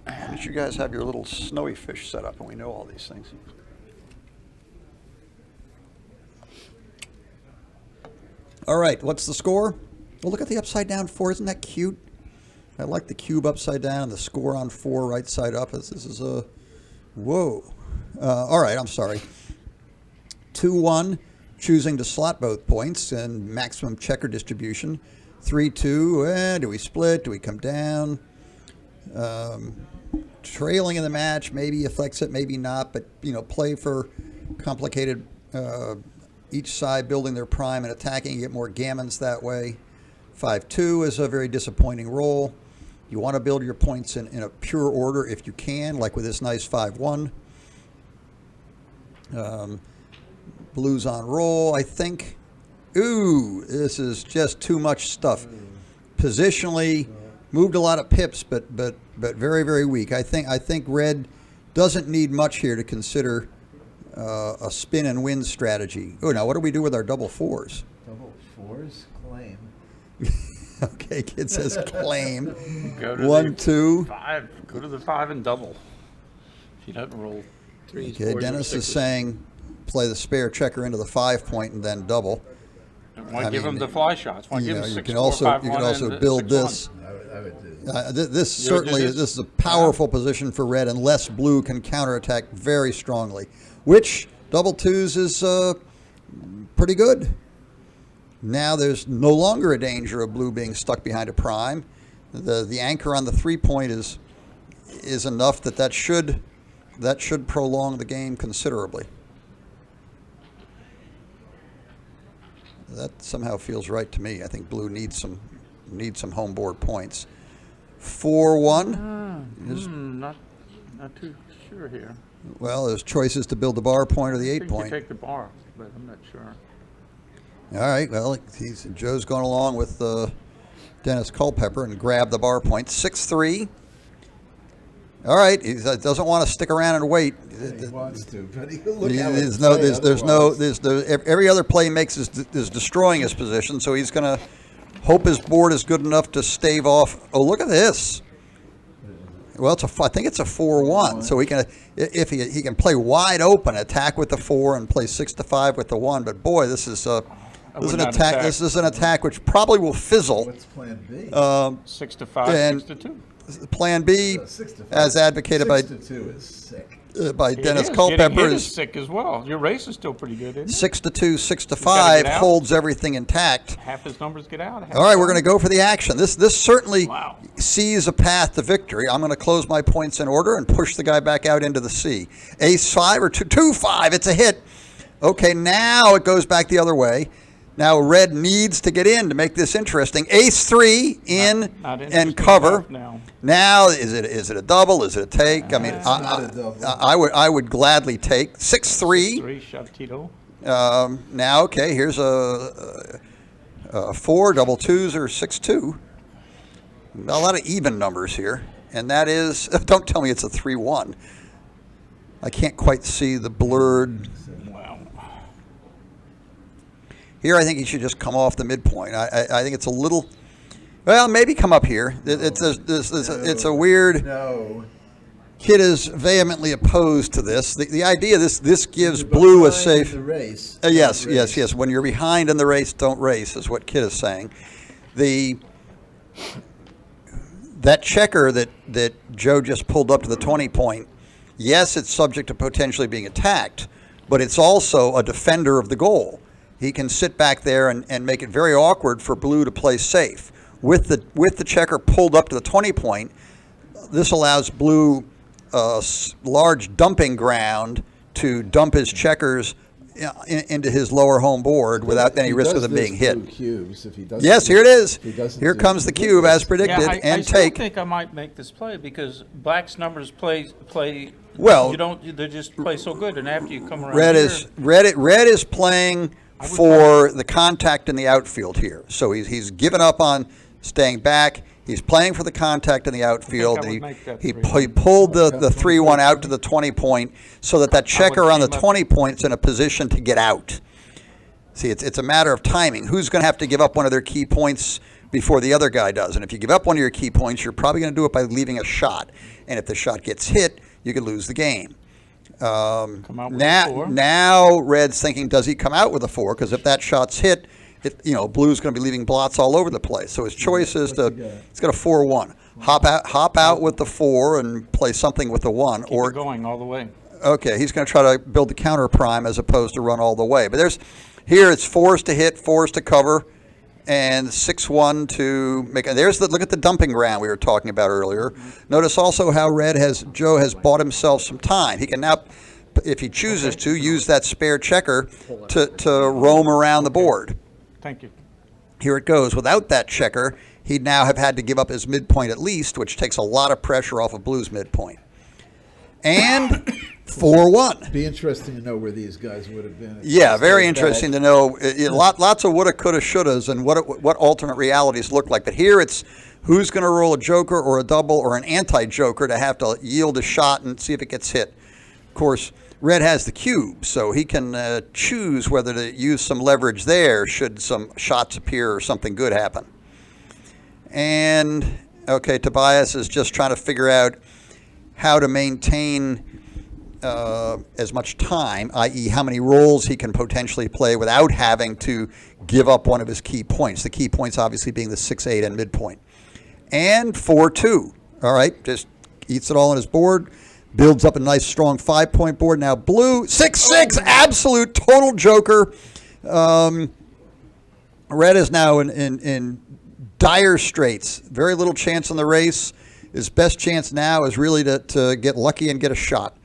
not? Did you guys have your little snowy fish set up, and we know all these things? All right, what's the score? Oh, look at the upside down 4. Isn't that cute? I like the cube upside down and the score on 4 right side up. This is a whoa. All right, I'm sorry. 2-1, choosing to slot both points and maximum checker distribution. 3-2, do we split? Do we come down? Trailing in the match maybe affects it, maybe not, but play for complicated each side building their prime and attacking. You get more gammons that way. 5-2 is a very disappointing roll. You want to build your points in a pure order if you can, like with this nice 5-1. Blues on roll, I think. Ooh, this is just too much stuff. Positionally, moved a lot of pips, but very, very weak. I think red doesn't need much here to consider a spin and win strategy. Oh, now what do we do with our double 4s? Double 4s? Claim. Okay, kid says claim. Go to 1, the 2. 5. Go to the 5 and double. If he doesn't roll 3s, Okay, 4s, or Dennis is 6s. saying play the spare checker into the 5 point and then double. Why I give mean, him the fly shots? Why give him You 6, can 4, also 5, you can 1 also and build 6, this. I would do This You would do certainly this? this is a powerful position for red unless blue can counterattack very strongly, which double 2s is pretty good. Now there's no longer a danger of blue being stuck behind a prime. The anchor on the 3 point is enough that should prolong the game considerably. That somehow feels right to me. I think blue needs some home board points. 4-1. Not too sure here. Well, there's choices to build the bar point or the I 8 think you point. take the bar, but I'm not sure. All right. Well, Joe's going along with Dennis Culpepper and grab the bar point. 6-3. All right. He doesn't want to stick around and wait. He wants to, but look how Every other play he makes is destroying his position. So he's going to hope his board is good enough to stave off. Oh, look at this. Well, I think it's a 4-1. So he can, if he can play wide open, attack with the 4 and play 6-5 with the 1. But boy, this is an attack. This is an attack which probably will fizzle. What's plan B? 6-5, and- 6-2. Plan B, 6-5. as advocated 6-2 is sick. by It Dennis is. Culpepper, Getting hit is is sick as well. Your race is still pretty good, isn't it? 6-2, 6-5 get out. holds everything intact. Half his numbers get out. All right, we're going to go for the action. This certainly Wow. sees a path to victory. I'm going to close my points in order and push the guy back out into the sea. Ace 5 or 2-5. It's a hit. Okay, now it goes back the other way. Now red needs to get in to make this interesting. Ace 3 in Not and interesting cover. enough now. Now is it a double? Is it a take? I mean, not a double. I would gladly take 6-3. 3, shove Tito. Now, okay, here's a 4, double 2s, or 6-2. A lot of even numbers here. And that is, don't tell me it's a 3-1. I can't quite see the blurred. Wow. Here, I think he should just come off the midpoint. I think it's a little, well, maybe come up here. It's a weird. No. Kid is vehemently opposed to this. The idea this gives blue a safe. The race. Yes. When you're behind in the race, don't race, is what Kid is saying. That checker that Joe just pulled up to the 20 point, yes, it's subject to potentially being attacked, but it's also a defender of the goal. He can sit back there and make it very awkward for blue to play safe. With the checker pulled up to the 20 point, this allows blue a large dumping ground to dump his checkers into his lower home board without any risk of them being hit. Cubes, if he doesn't Yes, here it is. if he doesn't Here do comes the blue cube race. as predicted, Yeah, I and still take. think I might make this play because black's numbers play. Well- they just play so good, and after you come around Red here, is playing for the contact in the outfield here. So he's given up on staying back. He's playing for the contact in the outfield. I would And make that he 3-1. pulled the 3-1 out to the 20 point so that checker on the team up. 20 point's in a position to get out. See, it's a matter of timing. Who's going to have to give up one of their key points before the other guy does? And if you give up one of your key points, you're probably going to do it by leaving a shot. And if the shot gets hit, you could lose the game. Come out with a 4. Now Red's thinking, does he come out with a 4? Because if that shot's hit, Blue's going to be leaving blots all over the place. So his choice is he's got a 4-1. Hop out with the 4 and play something with the 1. Keep it going all the way. Okay, he's going to try to build the counter prime as opposed to run all the way. But here it's 4s to hit, 4s to cover, and 6-1 to make. Look at the dumping ground we were talking about earlier. Notice also how Joe has bought himself some time. He can now, if he chooses to, use that spare checker to roam around the board. Thank you. Here it goes. Without that checker, he'd now have had to give up his midpoint at least, which takes a lot of pressure off of Blue's midpoint. And 4-1. Be interesting to know where these guys would have been. Yeah, very interesting to know. Lots of woulda, coulda, shouldas, and what alternate realities look like. But here it's who's going to roll a joker or a double or an anti-joker to have to yield a shot and see if it gets hit. Of course, Red has the cube, so he can choose whether to use some leverage there should some shots appear or something good happen. And, okay, Tobias is just trying to figure out how to maintain as much time, i.e. how many rolls he can potentially play without having to give up one of his key points. The key points obviously being the 6-8 and midpoint. And 4-2. All right, just eats it all on his board. Builds up a nice, strong 5-point board. Now Blue, 6-6, absolute total joker. Red is now in dire straits. Very little chance in the race. His best chance now is really to get lucky and get a shot.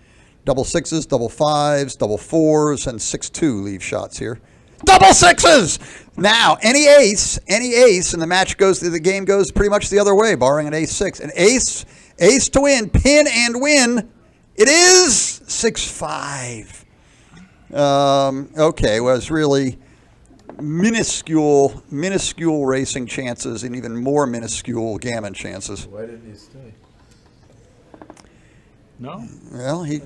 Double 6s, double 5s, double 4s, and 6-2 leave shots here. Double 6s! Now, any ace, and the game goes pretty much the other way, barring an ace-6. An ace to win, pin and win. It is 6-5. Okay, was really minuscule racing chances and even more minuscule gammon chances. Why didn't he stay? No. Well, he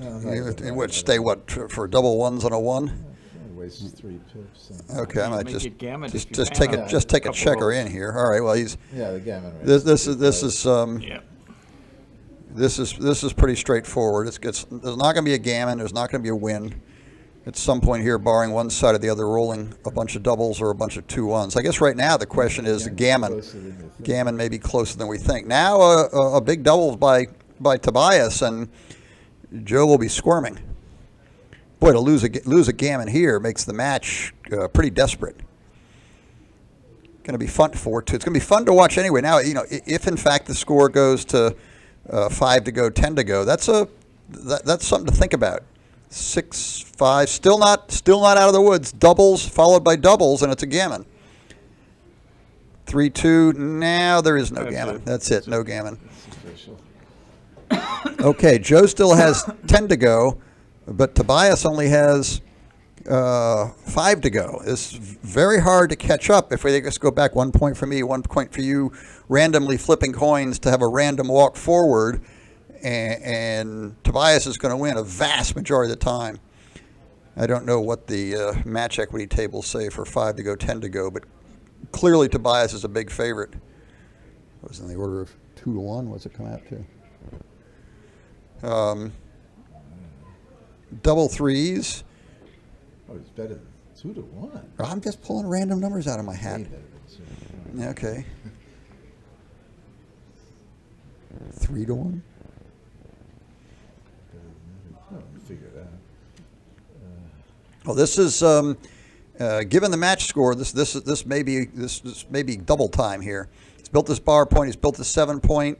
would stay for double 1s on a 1. He wastes 3 pips. Okay, I might Make it gammon if you just can. take a Couple checker rolls. in here. All right, well he's Yeah, the gammon rate. this is Yeah. pretty straightforward. There's not going to be a gammon. There's not going to be a win. At some point here, barring one side or the other rolling a bunch of doubles or a bunch of 2-1s. I guess right now the question is the gammon. Gammon may be closer than we think. Now a big double by Tobias, and Joe will be squirming. Boy, to lose a gammon here makes the match pretty desperate. Going to be fun to 4-2. It's going to be fun to watch anyway. Now, if in fact the score goes to 5 to go, 10 to go, that's something to think about. 6-5, still not out of the woods. Doubles followed by doubles, and it's a gammon. 3-2. Now there is no gammon. That's it. No gammon. Okay, Joe still has 10 to go, but Tobias only has 5 to go. It's very hard to catch up if we just go back 1 point for me, 1 point for you, randomly flipping coins to have a random walk forward, and Tobias is going to win a vast majority of the time. I don't know what the match equity tables say for 5 to go, 10 to go, but clearly Tobias is a big favorite. It was in the order of 2-1. What's it come out to? Double 3s. Oh, it's better than 2-1. I'm just pulling random numbers out of my hat. Way better than 2-1. Okay. 3-1. Oh, figure it out. Well, this is given the match score. This may be double time here. He's built this bar point. He's built this 7-point.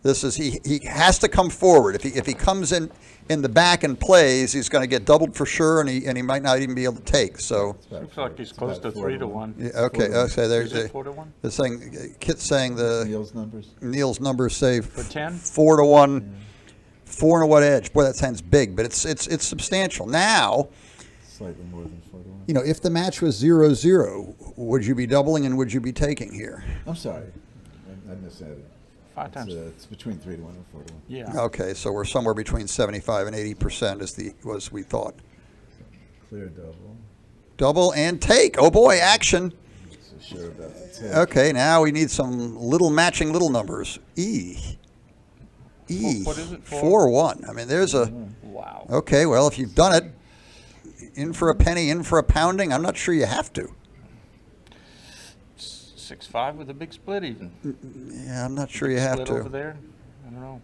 This is he has to come forward. If he comes in the back and plays, he's going to get doubled for sure, and he might not even be able to take. So Looks like he's close to 3-1. yeah, okay. There's Is it 4-1? the saying. Kit's saying Neil's numbers say For 10? 4-1, 4 and a what edge. Boy, that sounds big, but it's substantial. Now, Slightly more than 4-1. if the match was 0-0, would you be doubling and would you be taking here? I'm sorry. I misadded. 5 times. It's between 3 to 1 and 4 to 1. Yeah. Okay, so we're somewhere between 75 and 80% was we thought. Clear double. Double and take. Oh boy, action. So sure about the take. Okay, now we need some matching little numbers. E. What is it? 4-1. I mean, there's a. Wow. Okay, well, if you've done it, in for a penny, in for a pounding, I'm not sure you have to. 6-5 with a big split even. Yeah, I'm not sure you have Split to. over there. I don't know.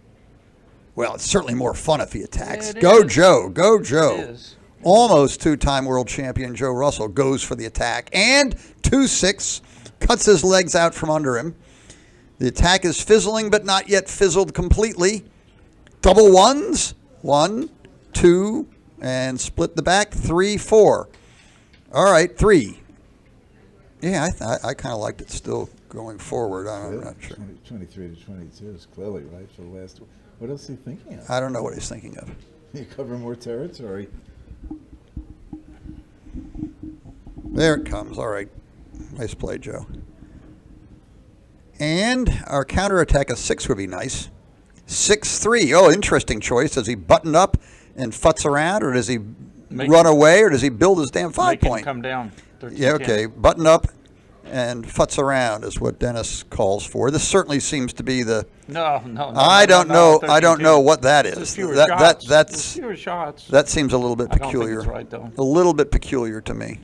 Well, it's certainly more fun if he attacks. Yeah, it Go, is. Joe. Go, It Joe. is. Almost two-time world champion Joe Russell goes for the attack. And 2-6 cuts his legs out from under him. The attack is fizzling, but not yet fizzled completely. Double ones. 1, 2, and split the back. 3, 4. All right, 3. Yeah, I kind of liked it still going forward. I'm not sure. 23 to 22 is clearly right for the last one. What else is he thinking of? I don't know what he's thinking of. You cover more territory. There it comes. All right. Nice play, Joe. And our counterattack of 6 would be nice. 6-3. Oh, interesting choice. Does he button up and futz around, or does he run away, or does he build his damn 5-point? Come down. 13, Yeah, okay. Button up and futz around is what Dennis calls for. This certainly seems to be the. No. I don't know. I don't 13-2. know what that is. There's fewer That shots. that's There's fewer shots. that seems a little bit I don't peculiar. think it's right, though. A little bit peculiar to me.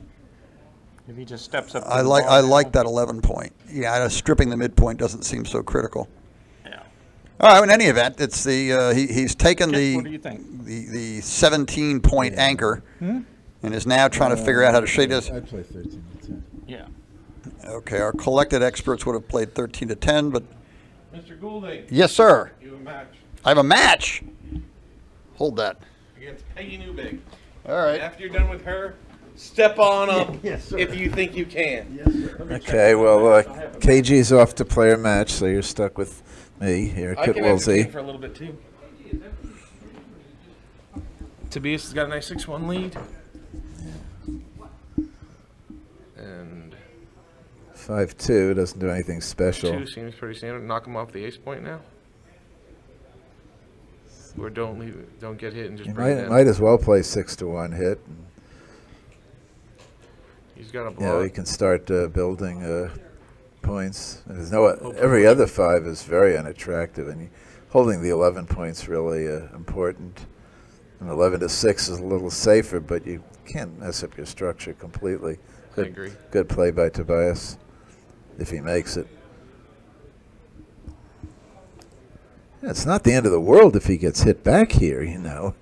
If he just steps up. To I the like ball I now. like that 11-point. Yeah, stripping the midpoint doesn't seem so critical. Yeah. All right. In any event, it's the he's taken Kent, what do you think? the 17-point anchor and is now trying to figure out how to shade this. I'd play 13 to 10. Yeah. Okay, our collected experts would have played 13 to 10, but Mr. Goulding, yes, sir. you have a match I have a match. Hold that. against Peggy Newbig. All right. After you're done with her, step on up if you think you can. Okay, well, KG's off to player match, so you're stuck with me here I at can Woolsey. entertain for a little bit too. Tobias has got a nice 6-1 lead. And 5-2 doesn't do anything special. 2 seems pretty standard. Knock him off the ace point now. Or don't get hit and just You bring it in. might as well play 6 to 1 hit. He's got a Yeah, block. we can start building points. There's every other 5 is very unattractive, and holding the 11 points really important. And 11 to 6 is a little safer, but you can't mess up your structure completely. I agree. Good play by Tobias, if he makes it. Yeah, it's not the end of the world if he gets hit back here, you know.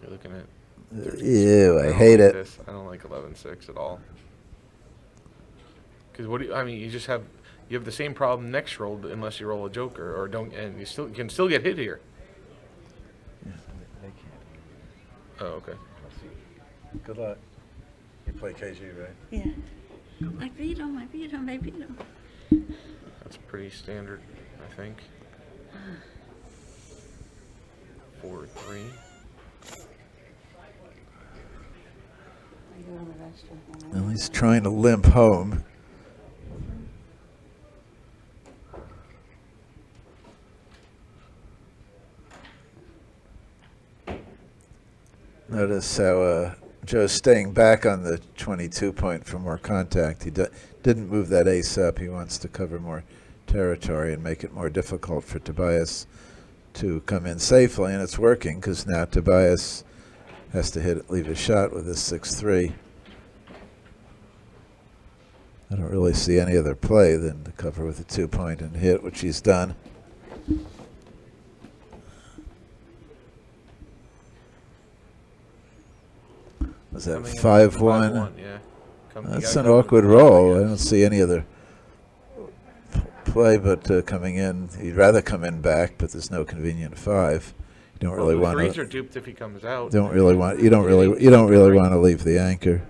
You're looking at. Ew, I don't hate like it. this. I don't like 11-6 at all. Because you have the same problem next roll unless you roll a joker or don't, and you can still get hit here. Oh, okay. Good luck. You play KG, right? Yeah. I beat him. That's pretty standard, I think. 4-3. Well, he's trying to limp home. Notice how Joe's staying back on the 22-point for more contact. He didn't move that ace up. He wants to cover more territory and make it more difficult for Tobias to come in safely, and it's working because now Tobias has to leave a shot with this 6-3. I don't really see any other play than to cover with a 2-point and hit, which he's done. Was that Coming in 5-1? 5-1, yeah. That's an awkward roll. I don't see any other play but coming in. He'd rather come in back, but there's no convenient 5. You don't really want threes are to. duped if he comes out. You don't really want to leave the anchor.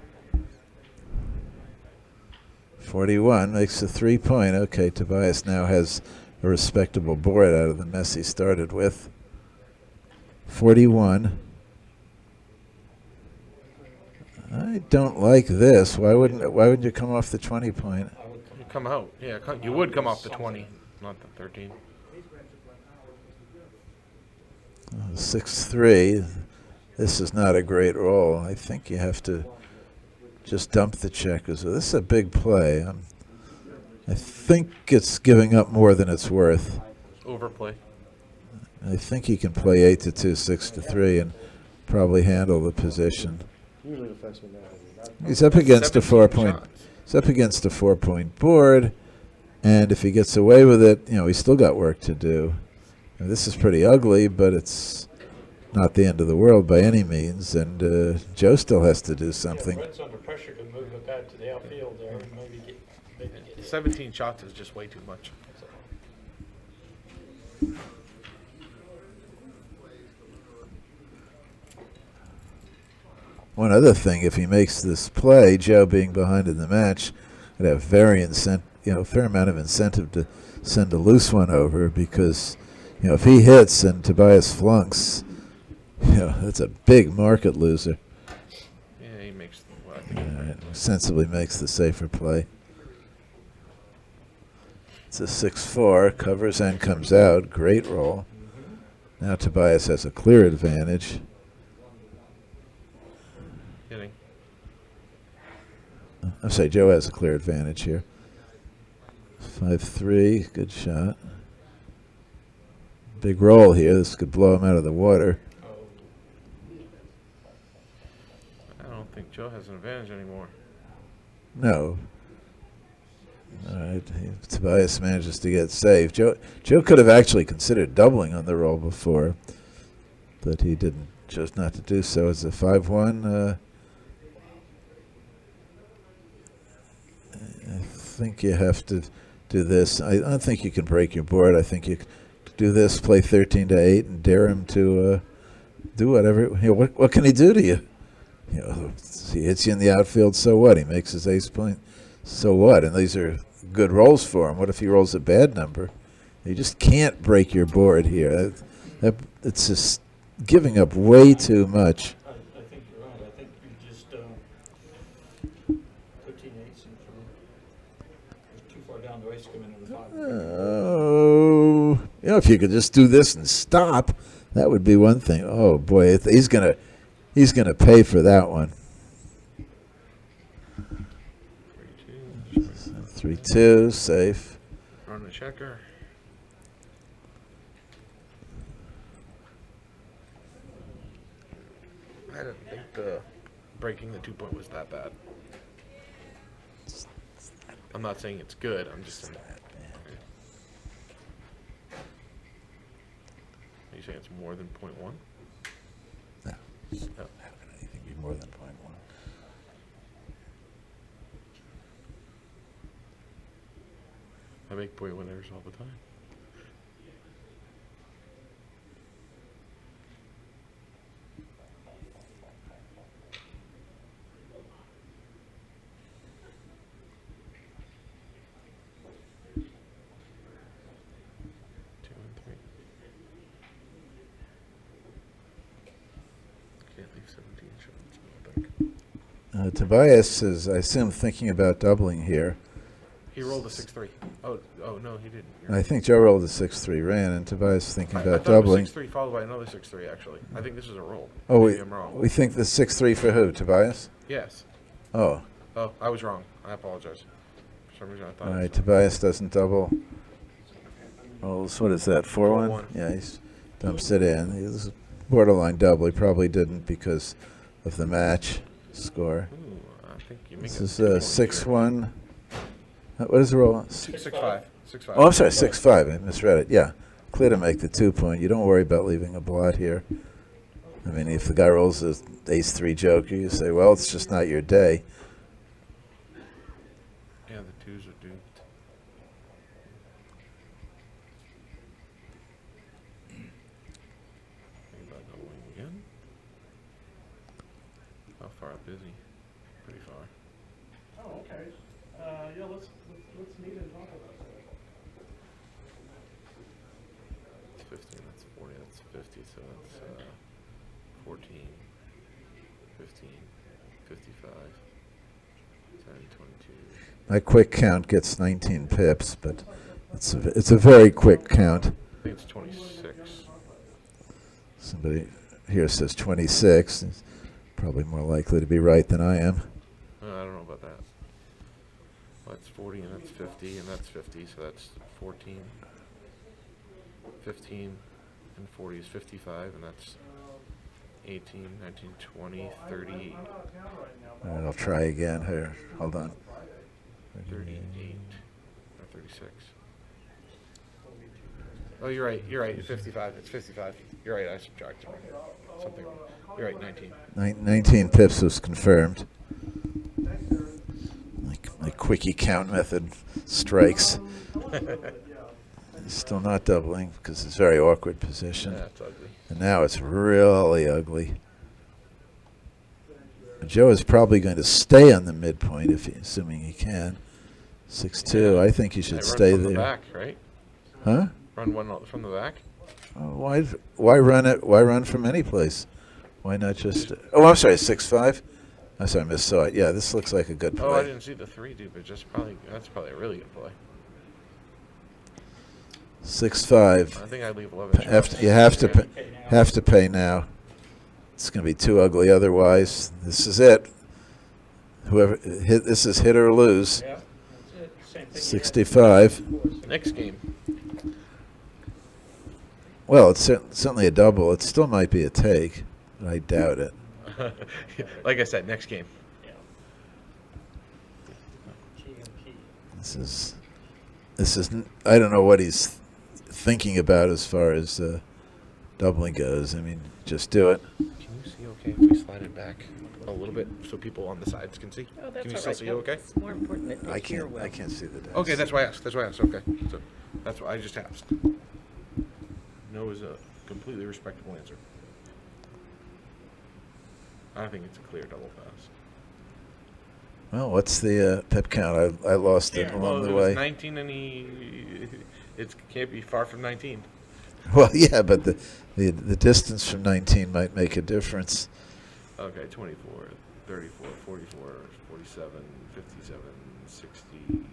41 makes a 3-point. Okay, Tobias now has a respectable board out of the mess he started with. 41. I don't like this. Why wouldn't you come off the 20 point? You come out. Yeah, you would come off the 20, not the 13. 6-3. This is not a great roll. I think you have to just dump the checkers. This is a big play. I think it's giving up more than it's worth. Overplay. I think he can play 8-2, 6-3, and probably handle the position. He's up against a 4-point. He's up against a 4-point board, and if he gets away with it, he's still got work to do. Now, this is pretty ugly, but it's not the end of the world by any means, and Joe still has to do something. Red's under pressure to move it back to the outfield there and maybe get 17 shots is just way too much. One other thing, if he makes this play, Joe being behind in the match, would have fair amount of incentive to send a loose one over, because if he hits and Tobias flunks, that's a big market loser. Yeah, he makes Sensibly makes the safer play. It's a 6-4, covers and comes out. Great roll. Now Tobias has a clear advantage. hitting. I'm sorry, Joe has a clear advantage here. 5-3, good shot. Big roll here. This could blow him out of the water. I don't think Joe has an advantage anymore. No. All right, Tobias manages to get saved. Joe could have actually considered doubling on the roll before, but he didn't, chose not to do so. It's a 5-1. I think you have to do this. I don't think you can break your board. I think you do this, play 13-8, and dare him to do whatever. What can he do to you? He hits you in the outfield, so what? He makes his ace point, so what? And these are good rolls for him. What if he rolls a bad number? You just can't break your board here. It's just giving up way too much. I think you're right. I think you just 13-8 seems too far down the race to come into the 5. Oh, if you could just do this and stop, that would be one thing. Oh boy, he's gonna pay for that one. 3-2, safe. Run the checker. I didn't think breaking the 2-point was that bad. I'm not saying it's good. I'm just saying. Are you saying it's more than 0.1? No. No. How can anything be more than 0.1? I make point winners all the time. Can't leave 17 shots. Tobias is, I assume, thinking about doubling here. He rolled a 6-3. Oh no, he didn't. I think Joe rolled a 6-3 ran, and Tobias thinking I about thought it doubling. was 6-3 followed by another 6-3. Actually, I think this is a roll. Oh, Maybe I'm wrong. we think the 6-3 for who? Tobias? Yes. Oh, Oh, I was wrong. I apologize. For some reason, I thought. all it right. was Tobias doesn't double. Oh, what is that? 4-1. 4-1. Yeah, he dumps it in. He was borderline double. He probably didn't because of the match score. Ooh, I think you make This it is 6-1. What is the roll? 6-5. 6-5. Oh, I'm sorry, 6-5. I misread it. Yeah, clear to make the 2-point. You don't worry about leaving a blot here. I mean, if the guy rolls a ace-3 joker, you say, well, it's just not your day. Yeah, the 2s are duped. Think about doubling again. How far up is he? Pretty far. Oh, okay. Yeah, let's meet and talk about that. It's 15, that's 40, that's 50, so that's 14, 15. 55, 10, 22. My quick count gets 19 pips, but it's a very quick count. I think it's 26. Somebody here says 26. He's probably more likely to be right than I am. I don't know about that. Well, that's 40 and that's 50 and that's 50, so that's 14. 15 and 40 is 55, and that's 18, 19, 20, 30, All right, I'll try again here. Hold on. 38, or 36. Oh, you're right. You're right. 55. It's 55. You're right. I subtracted something. You're right. 19. 19 pips was confirmed. My quickie count method strikes. Still not doubling because it's a very awkward position. Yeah, it's ugly. And now it's really ugly. Joe is probably going to stay on the midpoint, assuming he can. 6-2. I think he should stay run from there. the back, right? Huh? Run one from the back. Why run it? Why run from any place? Why not just? Oh, I'm sorry. 6-5. I'm sorry, I missaw it. Yeah, this looks like a good play. Oh, I didn't see the 3, dude. But that's probably a really good play. 6-5. I think I'd leave 11. You have to pay now. It's going to be too ugly otherwise. This is it. Whoever hit this is hit or lose. Yeah, that's it. Same thing. 65. Next game. Well, it's certainly a double. It still might be a take, but I doubt it. Like I said, next game. Yeah. GMP. This is. I don't know what he's thinking about as far as doubling goes. I mean, just do it. Can you see okay if we slide it back a little bit so people on the sides can see? Oh, that's Can you all still right. see okay? It's more important that I they hear can't. well. I can't see the dice. Okay, that's why I asked. Okay. So that's why I just asked. No is a completely respectable answer. I think it's a clear double pass. Well, what's the pip count? I lost it along the it was way. 19 and it can't be far from 19. Well, yeah, but the distance from 19 might make a difference. Okay, 24, 34, 44, 47, 57, 67,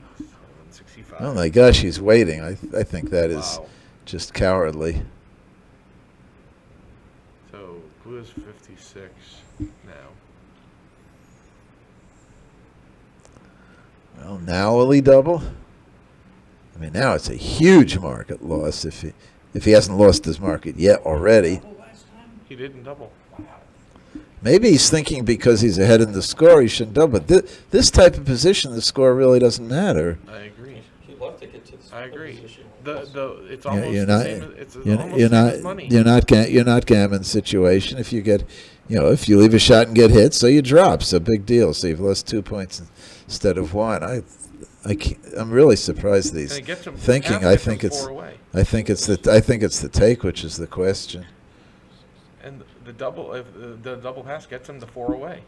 65. Oh my gosh, he's waiting. I think that is Wow. just cowardly. So blue is 56 now. Well, now will he double? I mean, now it's a huge market loss if he hasn't lost his market yet already. He didn't double. Maybe he's thinking because he's ahead in the score he shouldn't double. But this type of position, the score really doesn't matter. I agree. He'd love to get to the I agree. position. It's almost You're the not. same. It's You're almost the same as money. You're not gammon situation. If you get, if you leave a shot and get hit, so you drop. So big deal. So you've lost 2 points instead of 1. I'm really surprised that he's And it gets him thinking. half I gets him think it's. 4 away. I think it's the take, which is the question. And the double pass gets him the 4 away.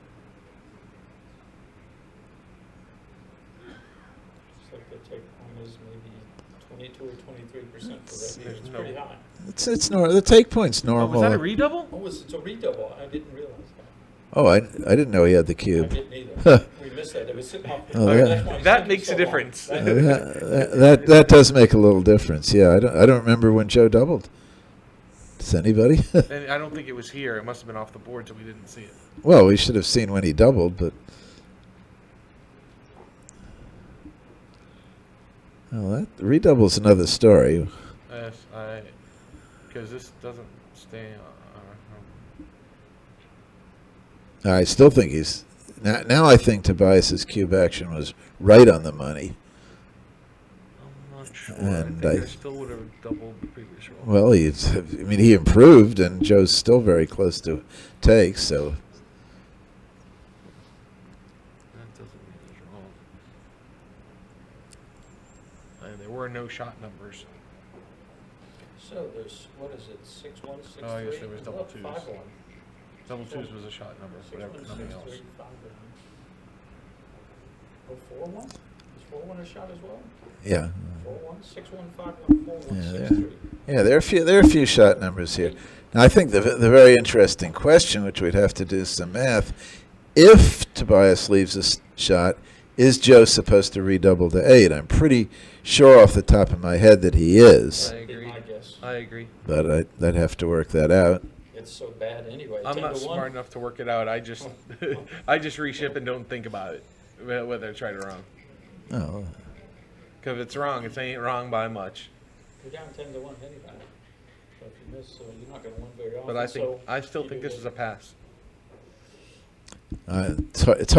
It's like the take point is maybe 22 or 23% for There's Reddy. It's no- pretty high. The take point's Oh, normal. was that a redouble? Oh, it's a redouble. I didn't realize that. Oh, I didn't know he had the I cube. didn't either. We missed that. It was sitting off. Oh, That's why it's That taking makes so a long. difference. That does make a little difference. Yeah, I don't remember when Joe doubled. Does anybody? And I don't think it was here. It must have been off the board, so we didn't see it. Well, we should have seen when he doubled, but. Well, that redouble's another story. Yes, because this doesn't stay. I still think he's now. I think Tobias's cube action was right on the money. I'm not sure. And I still would have doubled the previous roll. Well, he improved, and Joe's still very close to take. So That doesn't mean he's wrong. And there were no shot numbers. So there's, what is it, 6-1, 6-3? Oh, yes, there was double twos. 5-1. Double twos was a shot number, whatever, 6-1, nothing 6-3, else. 5-1. Oh, 4-1? Is 4-1 a shot as well? yeah, 4-1, 6-1, 5-1, 4-1, Yeah, 6-3. yeah. There are a few shot numbers here. Now, I think the very interesting question, which we'd have to do some math, if Tobias leaves a shot, is Joe supposed to redouble to 8? I'm pretty sure off the top of my head that he is, I agree. My guess. I agree. but I'd have to work that out. It's so bad anyway. I'm 10 not to 1. smart enough to work it out. I just I just reship and don't think about it, whether it's right or wrong. Oh, Because if it's wrong, it ain't wrong by much. You're down 10 to 1 anyway. So if you miss, you're not going to win very often. But I think so I still you think do this is a pass. it's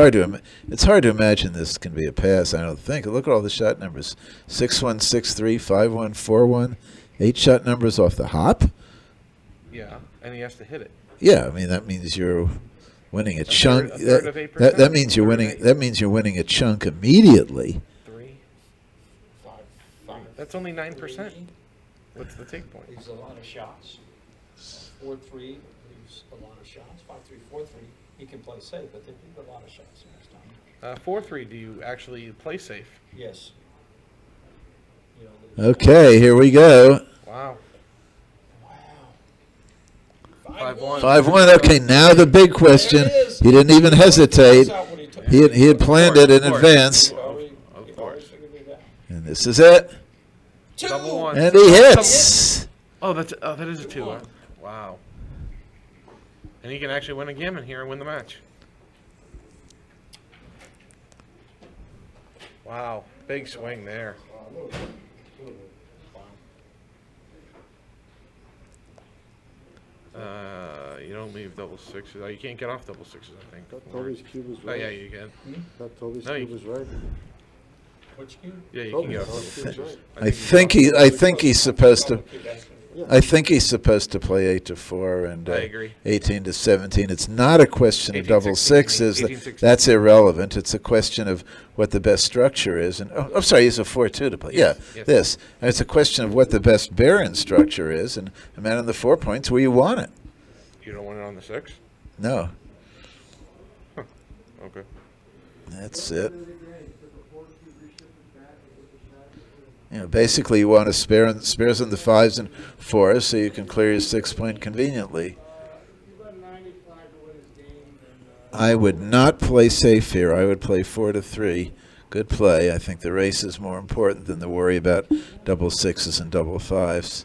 hard to imagine this can be a pass. I don't think. Look at all the shot numbers: 6-1, 6-3, 5-1, 4-1, 8 shot numbers off the hop. Yeah, and he has to hit it. Yeah, I mean that means you're winning a chunk. third of 8%? That means you're winning. That means you're winning a chunk immediately. 3. 5. That's only 9%. What's the take point? Leaves a lot of shots. 4-3 leaves a lot of shots. 5-3, 4-3. He can play safe, but they leave a lot of shots next time. 4-3. Do you actually play safe? Yes. You know, Okay, here we go. Wow. wow. 5-1. 5-1. Okay, now the big question. There it is. He didn't even hesitate. That's out what he took. He had planned it in Of course. advance, He already course. figured it out. and this is it. Double one. And he hits. Oh, that is a 2. Huh? Wow. And he can actually win a gammon here and win the match. Wow, big swing there. You don't leave double sixes. Oh, you can't get off double sixes, I think. That Toby's cube is Oh right. yeah, you can. That Toby's No, you- cube is right. Which cube? Yeah, you can get off double Toby's cube's sixes. right. I think he's supposed to. Keep asking. I think he's supposed to play 8-4 and I agree. 18-17. It's not a question of 18-16, double sixes. 18-16. That's irrelevant. It's a question of what the best structure is. And I'm sorry, he's a 4-2 to play. Yes, Yeah, yes. this. And it's a question of what the best Baron structure is, and a man on the 4 points where you want it. You don't want it on the 6? No, Okay. that's it. You know, basically, you want to spares on the 5s and 4s so you can clear your 6 point conveniently. I would not play safe here. I would play 4-3. Good play. I think the race is more important than the worry about double 6s and double 5s.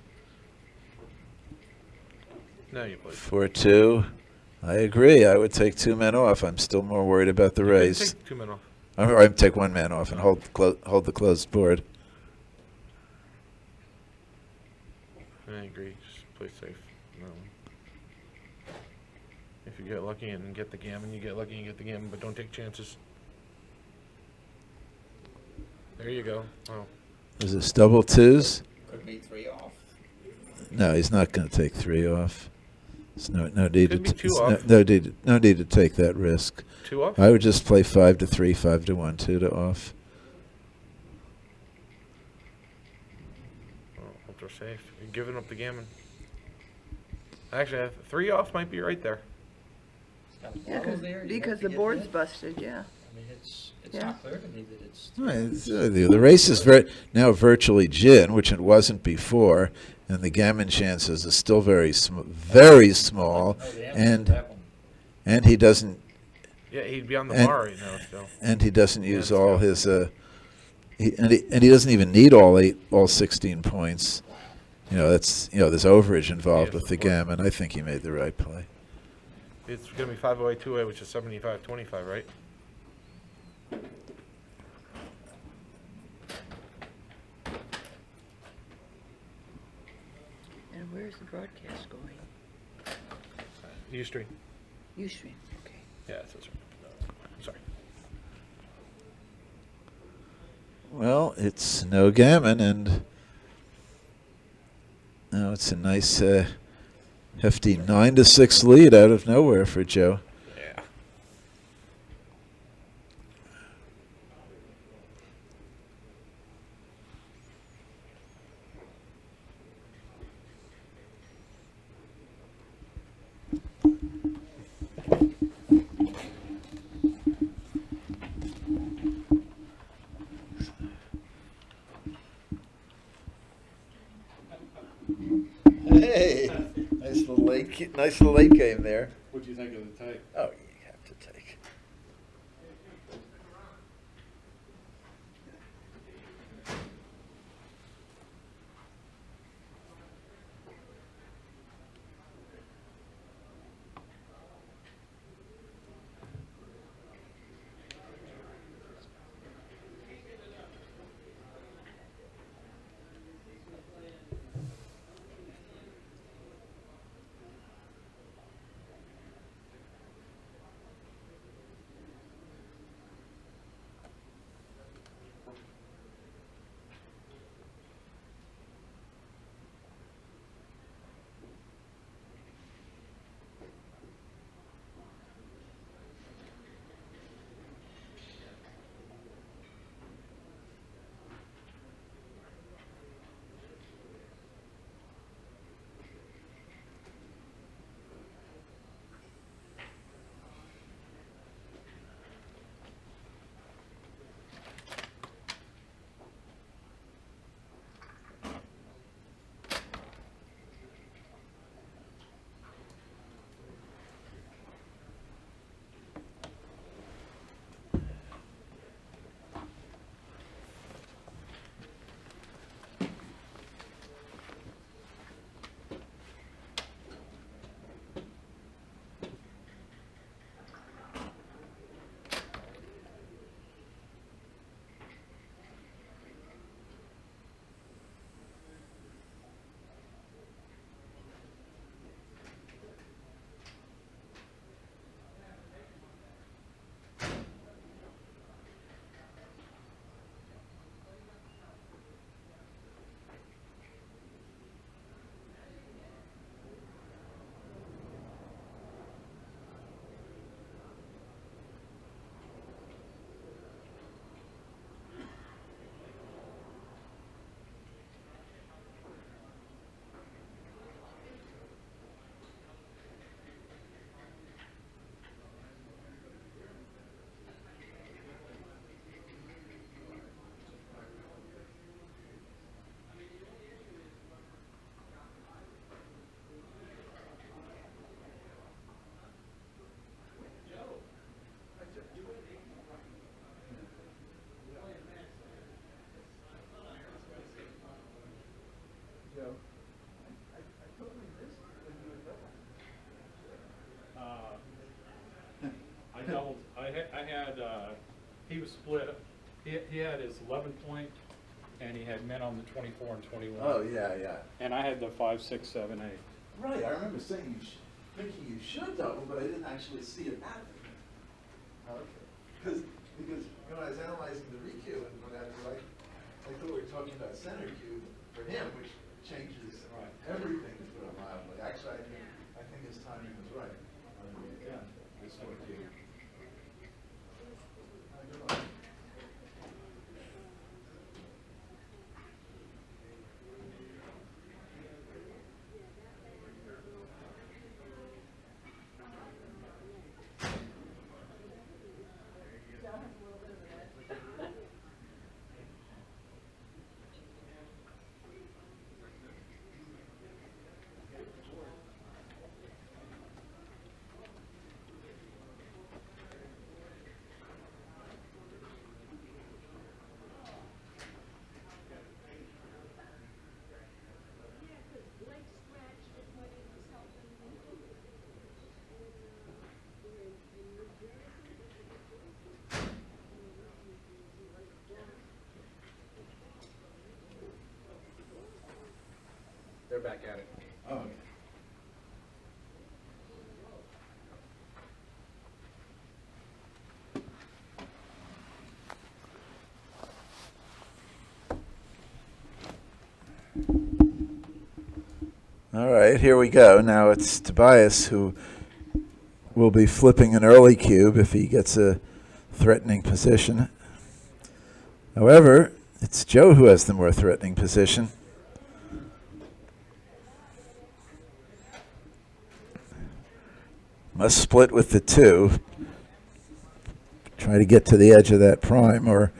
No, you play. 4-2. I agree. I would take 2 men off. I'm still more worried about the race. Take 2 men off. I'd take 1 man off and hold the closed board. I agree. Just play safe. No. If you get lucky and get the gammon, you get lucky and get the gammon, but don't take chances. There you go. Oh. Is this double 2s? Could be 3 off. No, he's not going to take 3 off. There's no need Could be to 2 it's off. no need to take that risk. 2 off? I would just play 5-3, 5-1, 2 to off. Oh, ultra safe. You're giving up the gammon. Actually, 3 off might be right there. Yeah, because the board's busted, yeah. I mean, it's Yeah. not clear to me that it's. The race is now virtually gin, which it wasn't before, and the gammon chances are still very small, Oh, the answer to and that one. and he doesn't Yeah, he'd be on the And- bar right now still. and he doesn't use Yeah, all it's his he doesn't even need all 16 points. There's overage involved Yes, with the of course. gammon. I think he made the right play. It's going to be 508 2A, which is 75-25, right? And where's the broadcast going? Ustream. Ustream, okay. Yeah, that's right. Sorry. Well, it's no gammon, and now it's a nice hefty 9-6 lead out of nowhere for Joe. Yeah. Hey, nice little late game there. What'd you think of the take? Oh, you have to take. I doubled, he was split, he had his 11 point, and he had men on the 24 and 21. Oh, yeah, yeah. And I had the 5, 6, 7, 8. Right, I remember saying thinking you should double, but I didn't actually see it happen. Okay. Because when I was analyzing the recue and what have you, I thought we were talking about center cue for him, which changes everything, to put it mildly. Actually, I think his timing was right. Yeah, this one cue. They're back at it. Oh, okay. All right, here we go. Now it's Tobias who will be flipping an early cube if he gets a threatening position. However, it's Joe who has the more threatening position. Must split with the 2. Try to get to the edge of that prime or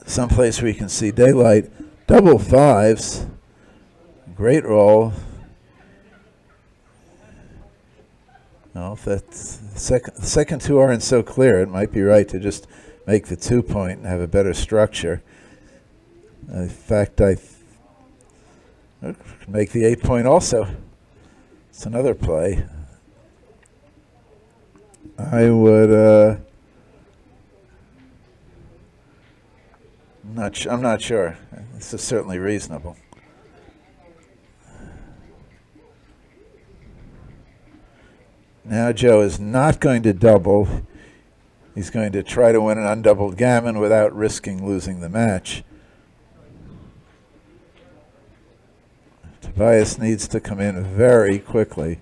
someplace where you can see daylight. Double 5s. Great roll. Well, if that's the second 2 aren't so clear, it might be right to just make the 2 point and have a better structure. In fact, I could make the 8 point also. It's another play. I would. I'm not sure. This is certainly reasonable. Now Joe is not going to double. He's going to try to win an undoubled gammon without risking losing the match. Tobias needs to come in very quickly.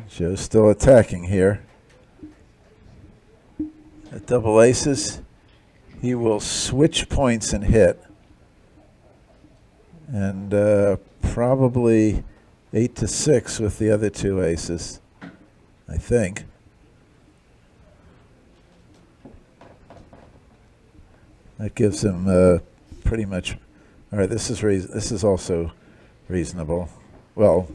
Joe's still attacking here. At double aces, he will switch points and hit. And probably 8-6 with the other 2 aces, I think. That gives him pretty much. All right, this is also reasonable. Well,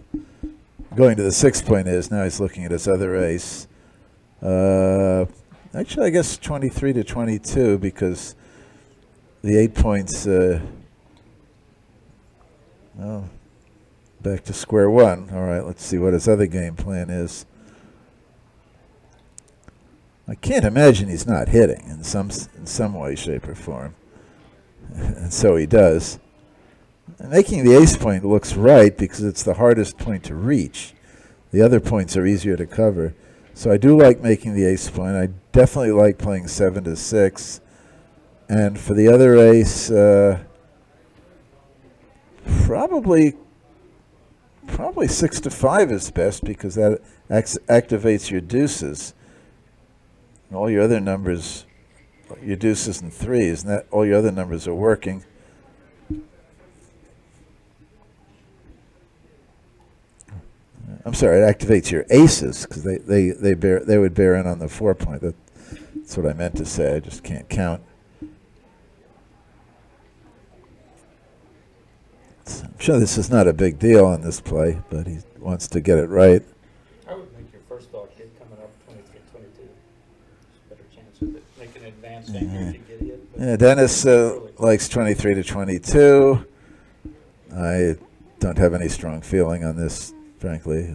going to the 6 point is now he's looking at his other ace. Actually, I guess 23-22 because the 8 points. Well, back to square one. All right, let's see what his other game plan is. I can't imagine he's not hitting in some way, shape, or form. And so he does. And making the ace point looks right because it's the hardest point to reach. The other points are easier to cover. So I do like making the ace point. I definitely like playing 7-6. And for the other ace, probably 6-5 is best because that activates your deuces. And all your other numbers, your deuces and 3s, and that all your other numbers are working. I'm sorry, it activates your aces because they would bear in on the 4 point. That's what I meant to say. I just can't count. I'm sure this is not a big deal on this play, but he wants to get it right. I would make your first thought kid coming up 23, 22. Better chance of it. Make an advanced angle if you get hit. Yeah, Dennis likes 23-22. I don't have any strong feeling on this, frankly.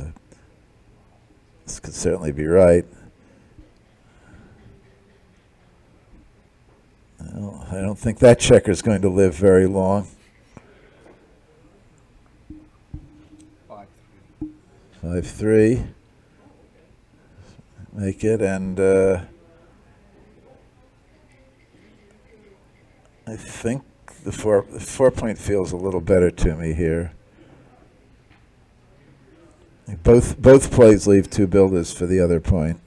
This could certainly be right. Well, I don't think that checker's going to live very long. 5-3. Make it, and I think the 4-point feels a little better to me here. Both plays leave 2 builders for the other point.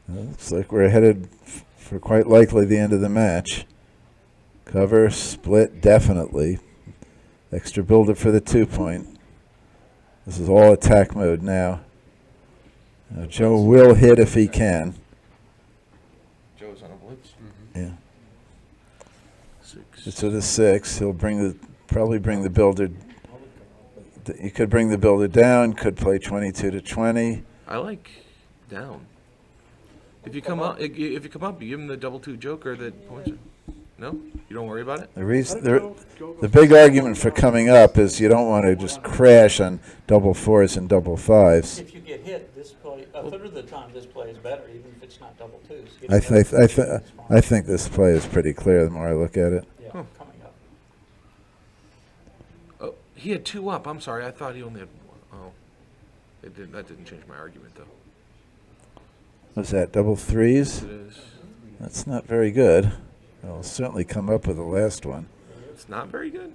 Well, looks like we're headed for quite likely the end of the match. Cover, split, definitely. Extra builder for the 2-point. This is all attack mode now. Now Joe will hit if he can. Joe's on a blitz. Yeah. 6. It's at a 6. He'll probably bring the builder. You could bring the builder down. Could play 22 to 20. I like down. If you come up, you give him the double 2 joker that points it. No, you don't worry about it. The reason, the big argument for coming up is you don't want to just crash on double 4s and double 5s. If you get hit, this play, a third of the time, this play is better, even if it's not double 2s. I think this play is pretty clear the more I look at it. Yeah, coming up. Oh, he had 2 up. I'm sorry. I thought he only had 1. Oh, that didn't change my argument though. What's that? Double 3s? It is. That's not very good. I'll certainly come up with the last one. It's not very good.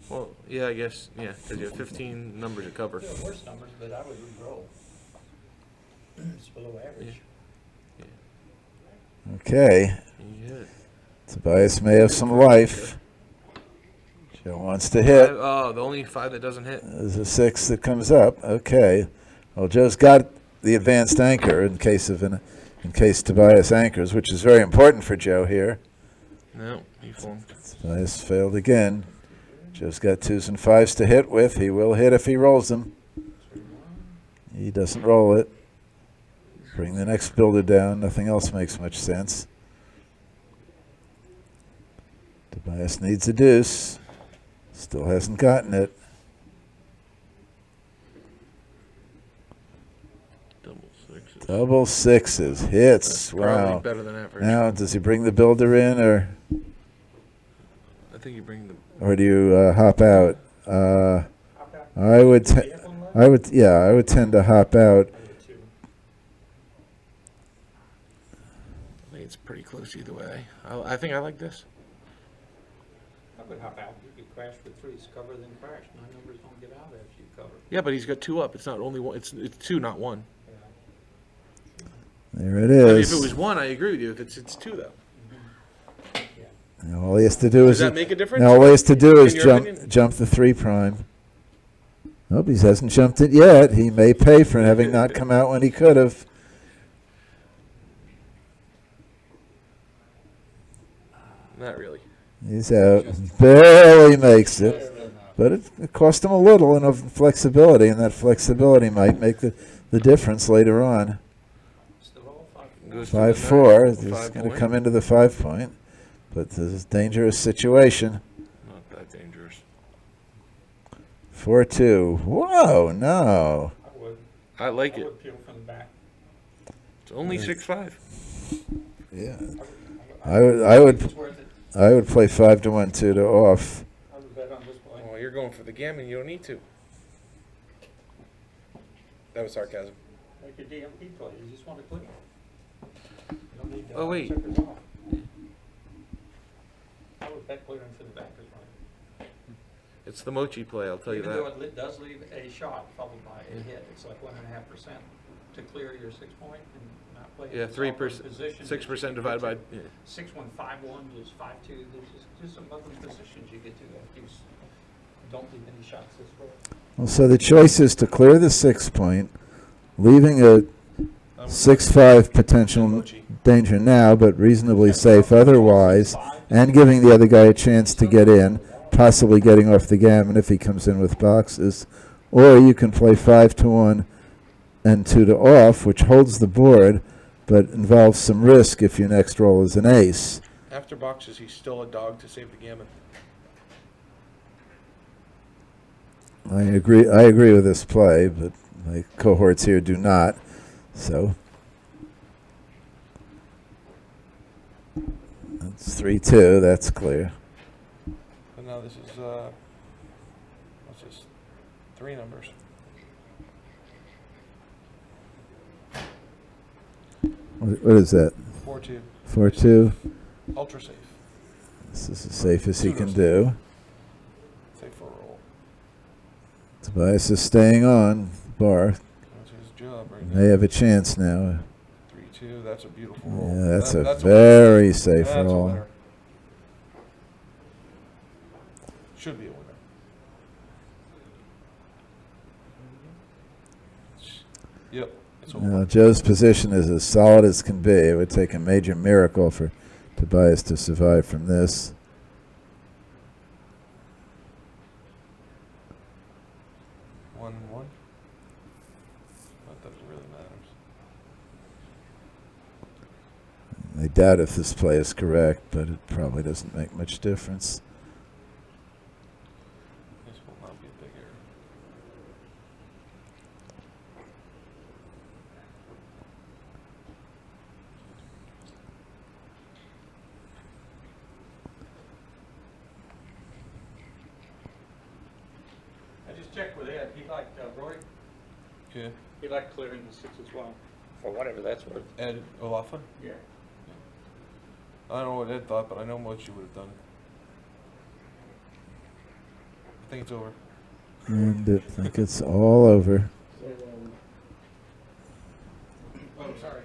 Well, yeah, I guess, yeah, because you have 15 numbers to cover. There are worse numbers, but I would re-roll. It's below average. Okay. Yeah. Tobias may have some life. Joe wants to hit. Oh, the only 5 that doesn't hit. There's a 6 that comes up. Okay. Well, Joe's got the advanced anchor in case Tobias anchors, which is very important for Joe here. No, he formed. Tobias failed again. Joe's got 2s and 5s to hit with. He will hit if he rolls them. He doesn't roll it. Bring the next builder down. Nothing else makes much sense. Tobias needs a deuce. Still hasn't gotten it. Double 6s. Hits. Wow. Probably better than average. Now, does he bring the builder in, or think you bring the. or do you hop out? I would tend to hop out. I think it's pretty close either way. I think I like this. I would hop out. You could crash with 3s, cover, then crash. 9 numbers don't get out after you cover. Yeah, but he's got 2 up. It's not only 1. It's 2, not 1. There it I mean, is. if it was 1, I agree with you. If it's 2 though. Now all he has to do Does is that make a difference? now all he has to do is In your opinion? jump the 3 prime. Nope, he hasn't jumped it yet. He may pay for having not come out when he could have. Not really. He's out. Barely makes it. But it cost him a little in flexibility, and that flexibility might make the difference later on. Goes to the 5-4. net, He's 5 going to point. come into the 5-point. But this is a dangerous situation. Not that dangerous. 4-2. Whoa, no. I would. I like I it. would peel from the back. It's only 6-5. Yeah. I would It's worth it. I would play 5 to 1, 2 to off. I would bet on this play. Well, you're going for the gammon. You don't need to. That was sarcasm. Like a DMP play, you just want to click. You don't need to Oh, wait. checkers off. I would bet clearing for the back is right. It's the mochi play. I'll tell you Even though that. it does leave a shot followed by a hit, it's like 1.5% to clear your 6-point and not play. Yeah, it. It's all 3%, position. 6% divided by. Yeah. 6-1, 5-1, just 5-2. There's just some other positions you get to that gives, don't leave any shots this way. Well, so the choice is to clear the 6-point, leaving a 6-5 potential danger now, but reasonably safe otherwise, and giving the other guy a chance to get in, possibly getting off the gammon if he comes in with boxes. Or you can play 5 to 1 and 2 to off, which holds the board, but involves some risk if your next roll is an ace. After boxes, he's still a dog to save the gammon. I agree with this play, but my cohorts here do not. So that's 3-2. That's clear. And now this is what's this? 3 numbers. What is that? 4-2. 4-2. Ultra safe. This is as safe as he can Pseudo do. Safe for a roll. Tobias is staying on bar. That's his job right May now. have a chance now. 3-2. That's a beautiful roll. Yeah, that's a That's very safe That's a roll. winner. Should be a winner. Yep. It's a Now, winner. Joe's position is as solid as can be. It would take a major miracle for Tobias to survive from this. One. But that really matters. I doubt if this play is correct, but it probably doesn't make much difference. This will not be a big error. I just checked with Ed, he liked, Rory, Yeah. he liked clearing the 6 as well, for whatever that's worth. Ed Olafa? Yeah. I don't know what Ed thought, but I know what you would have done. I think it's over. And I think it's all over. Oh, sorry.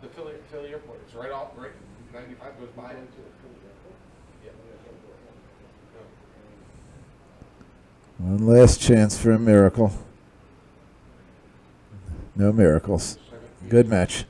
The Philly airport. It's right 95 goes by. Yeah. One last chance for a miracle. No miracles. Good match.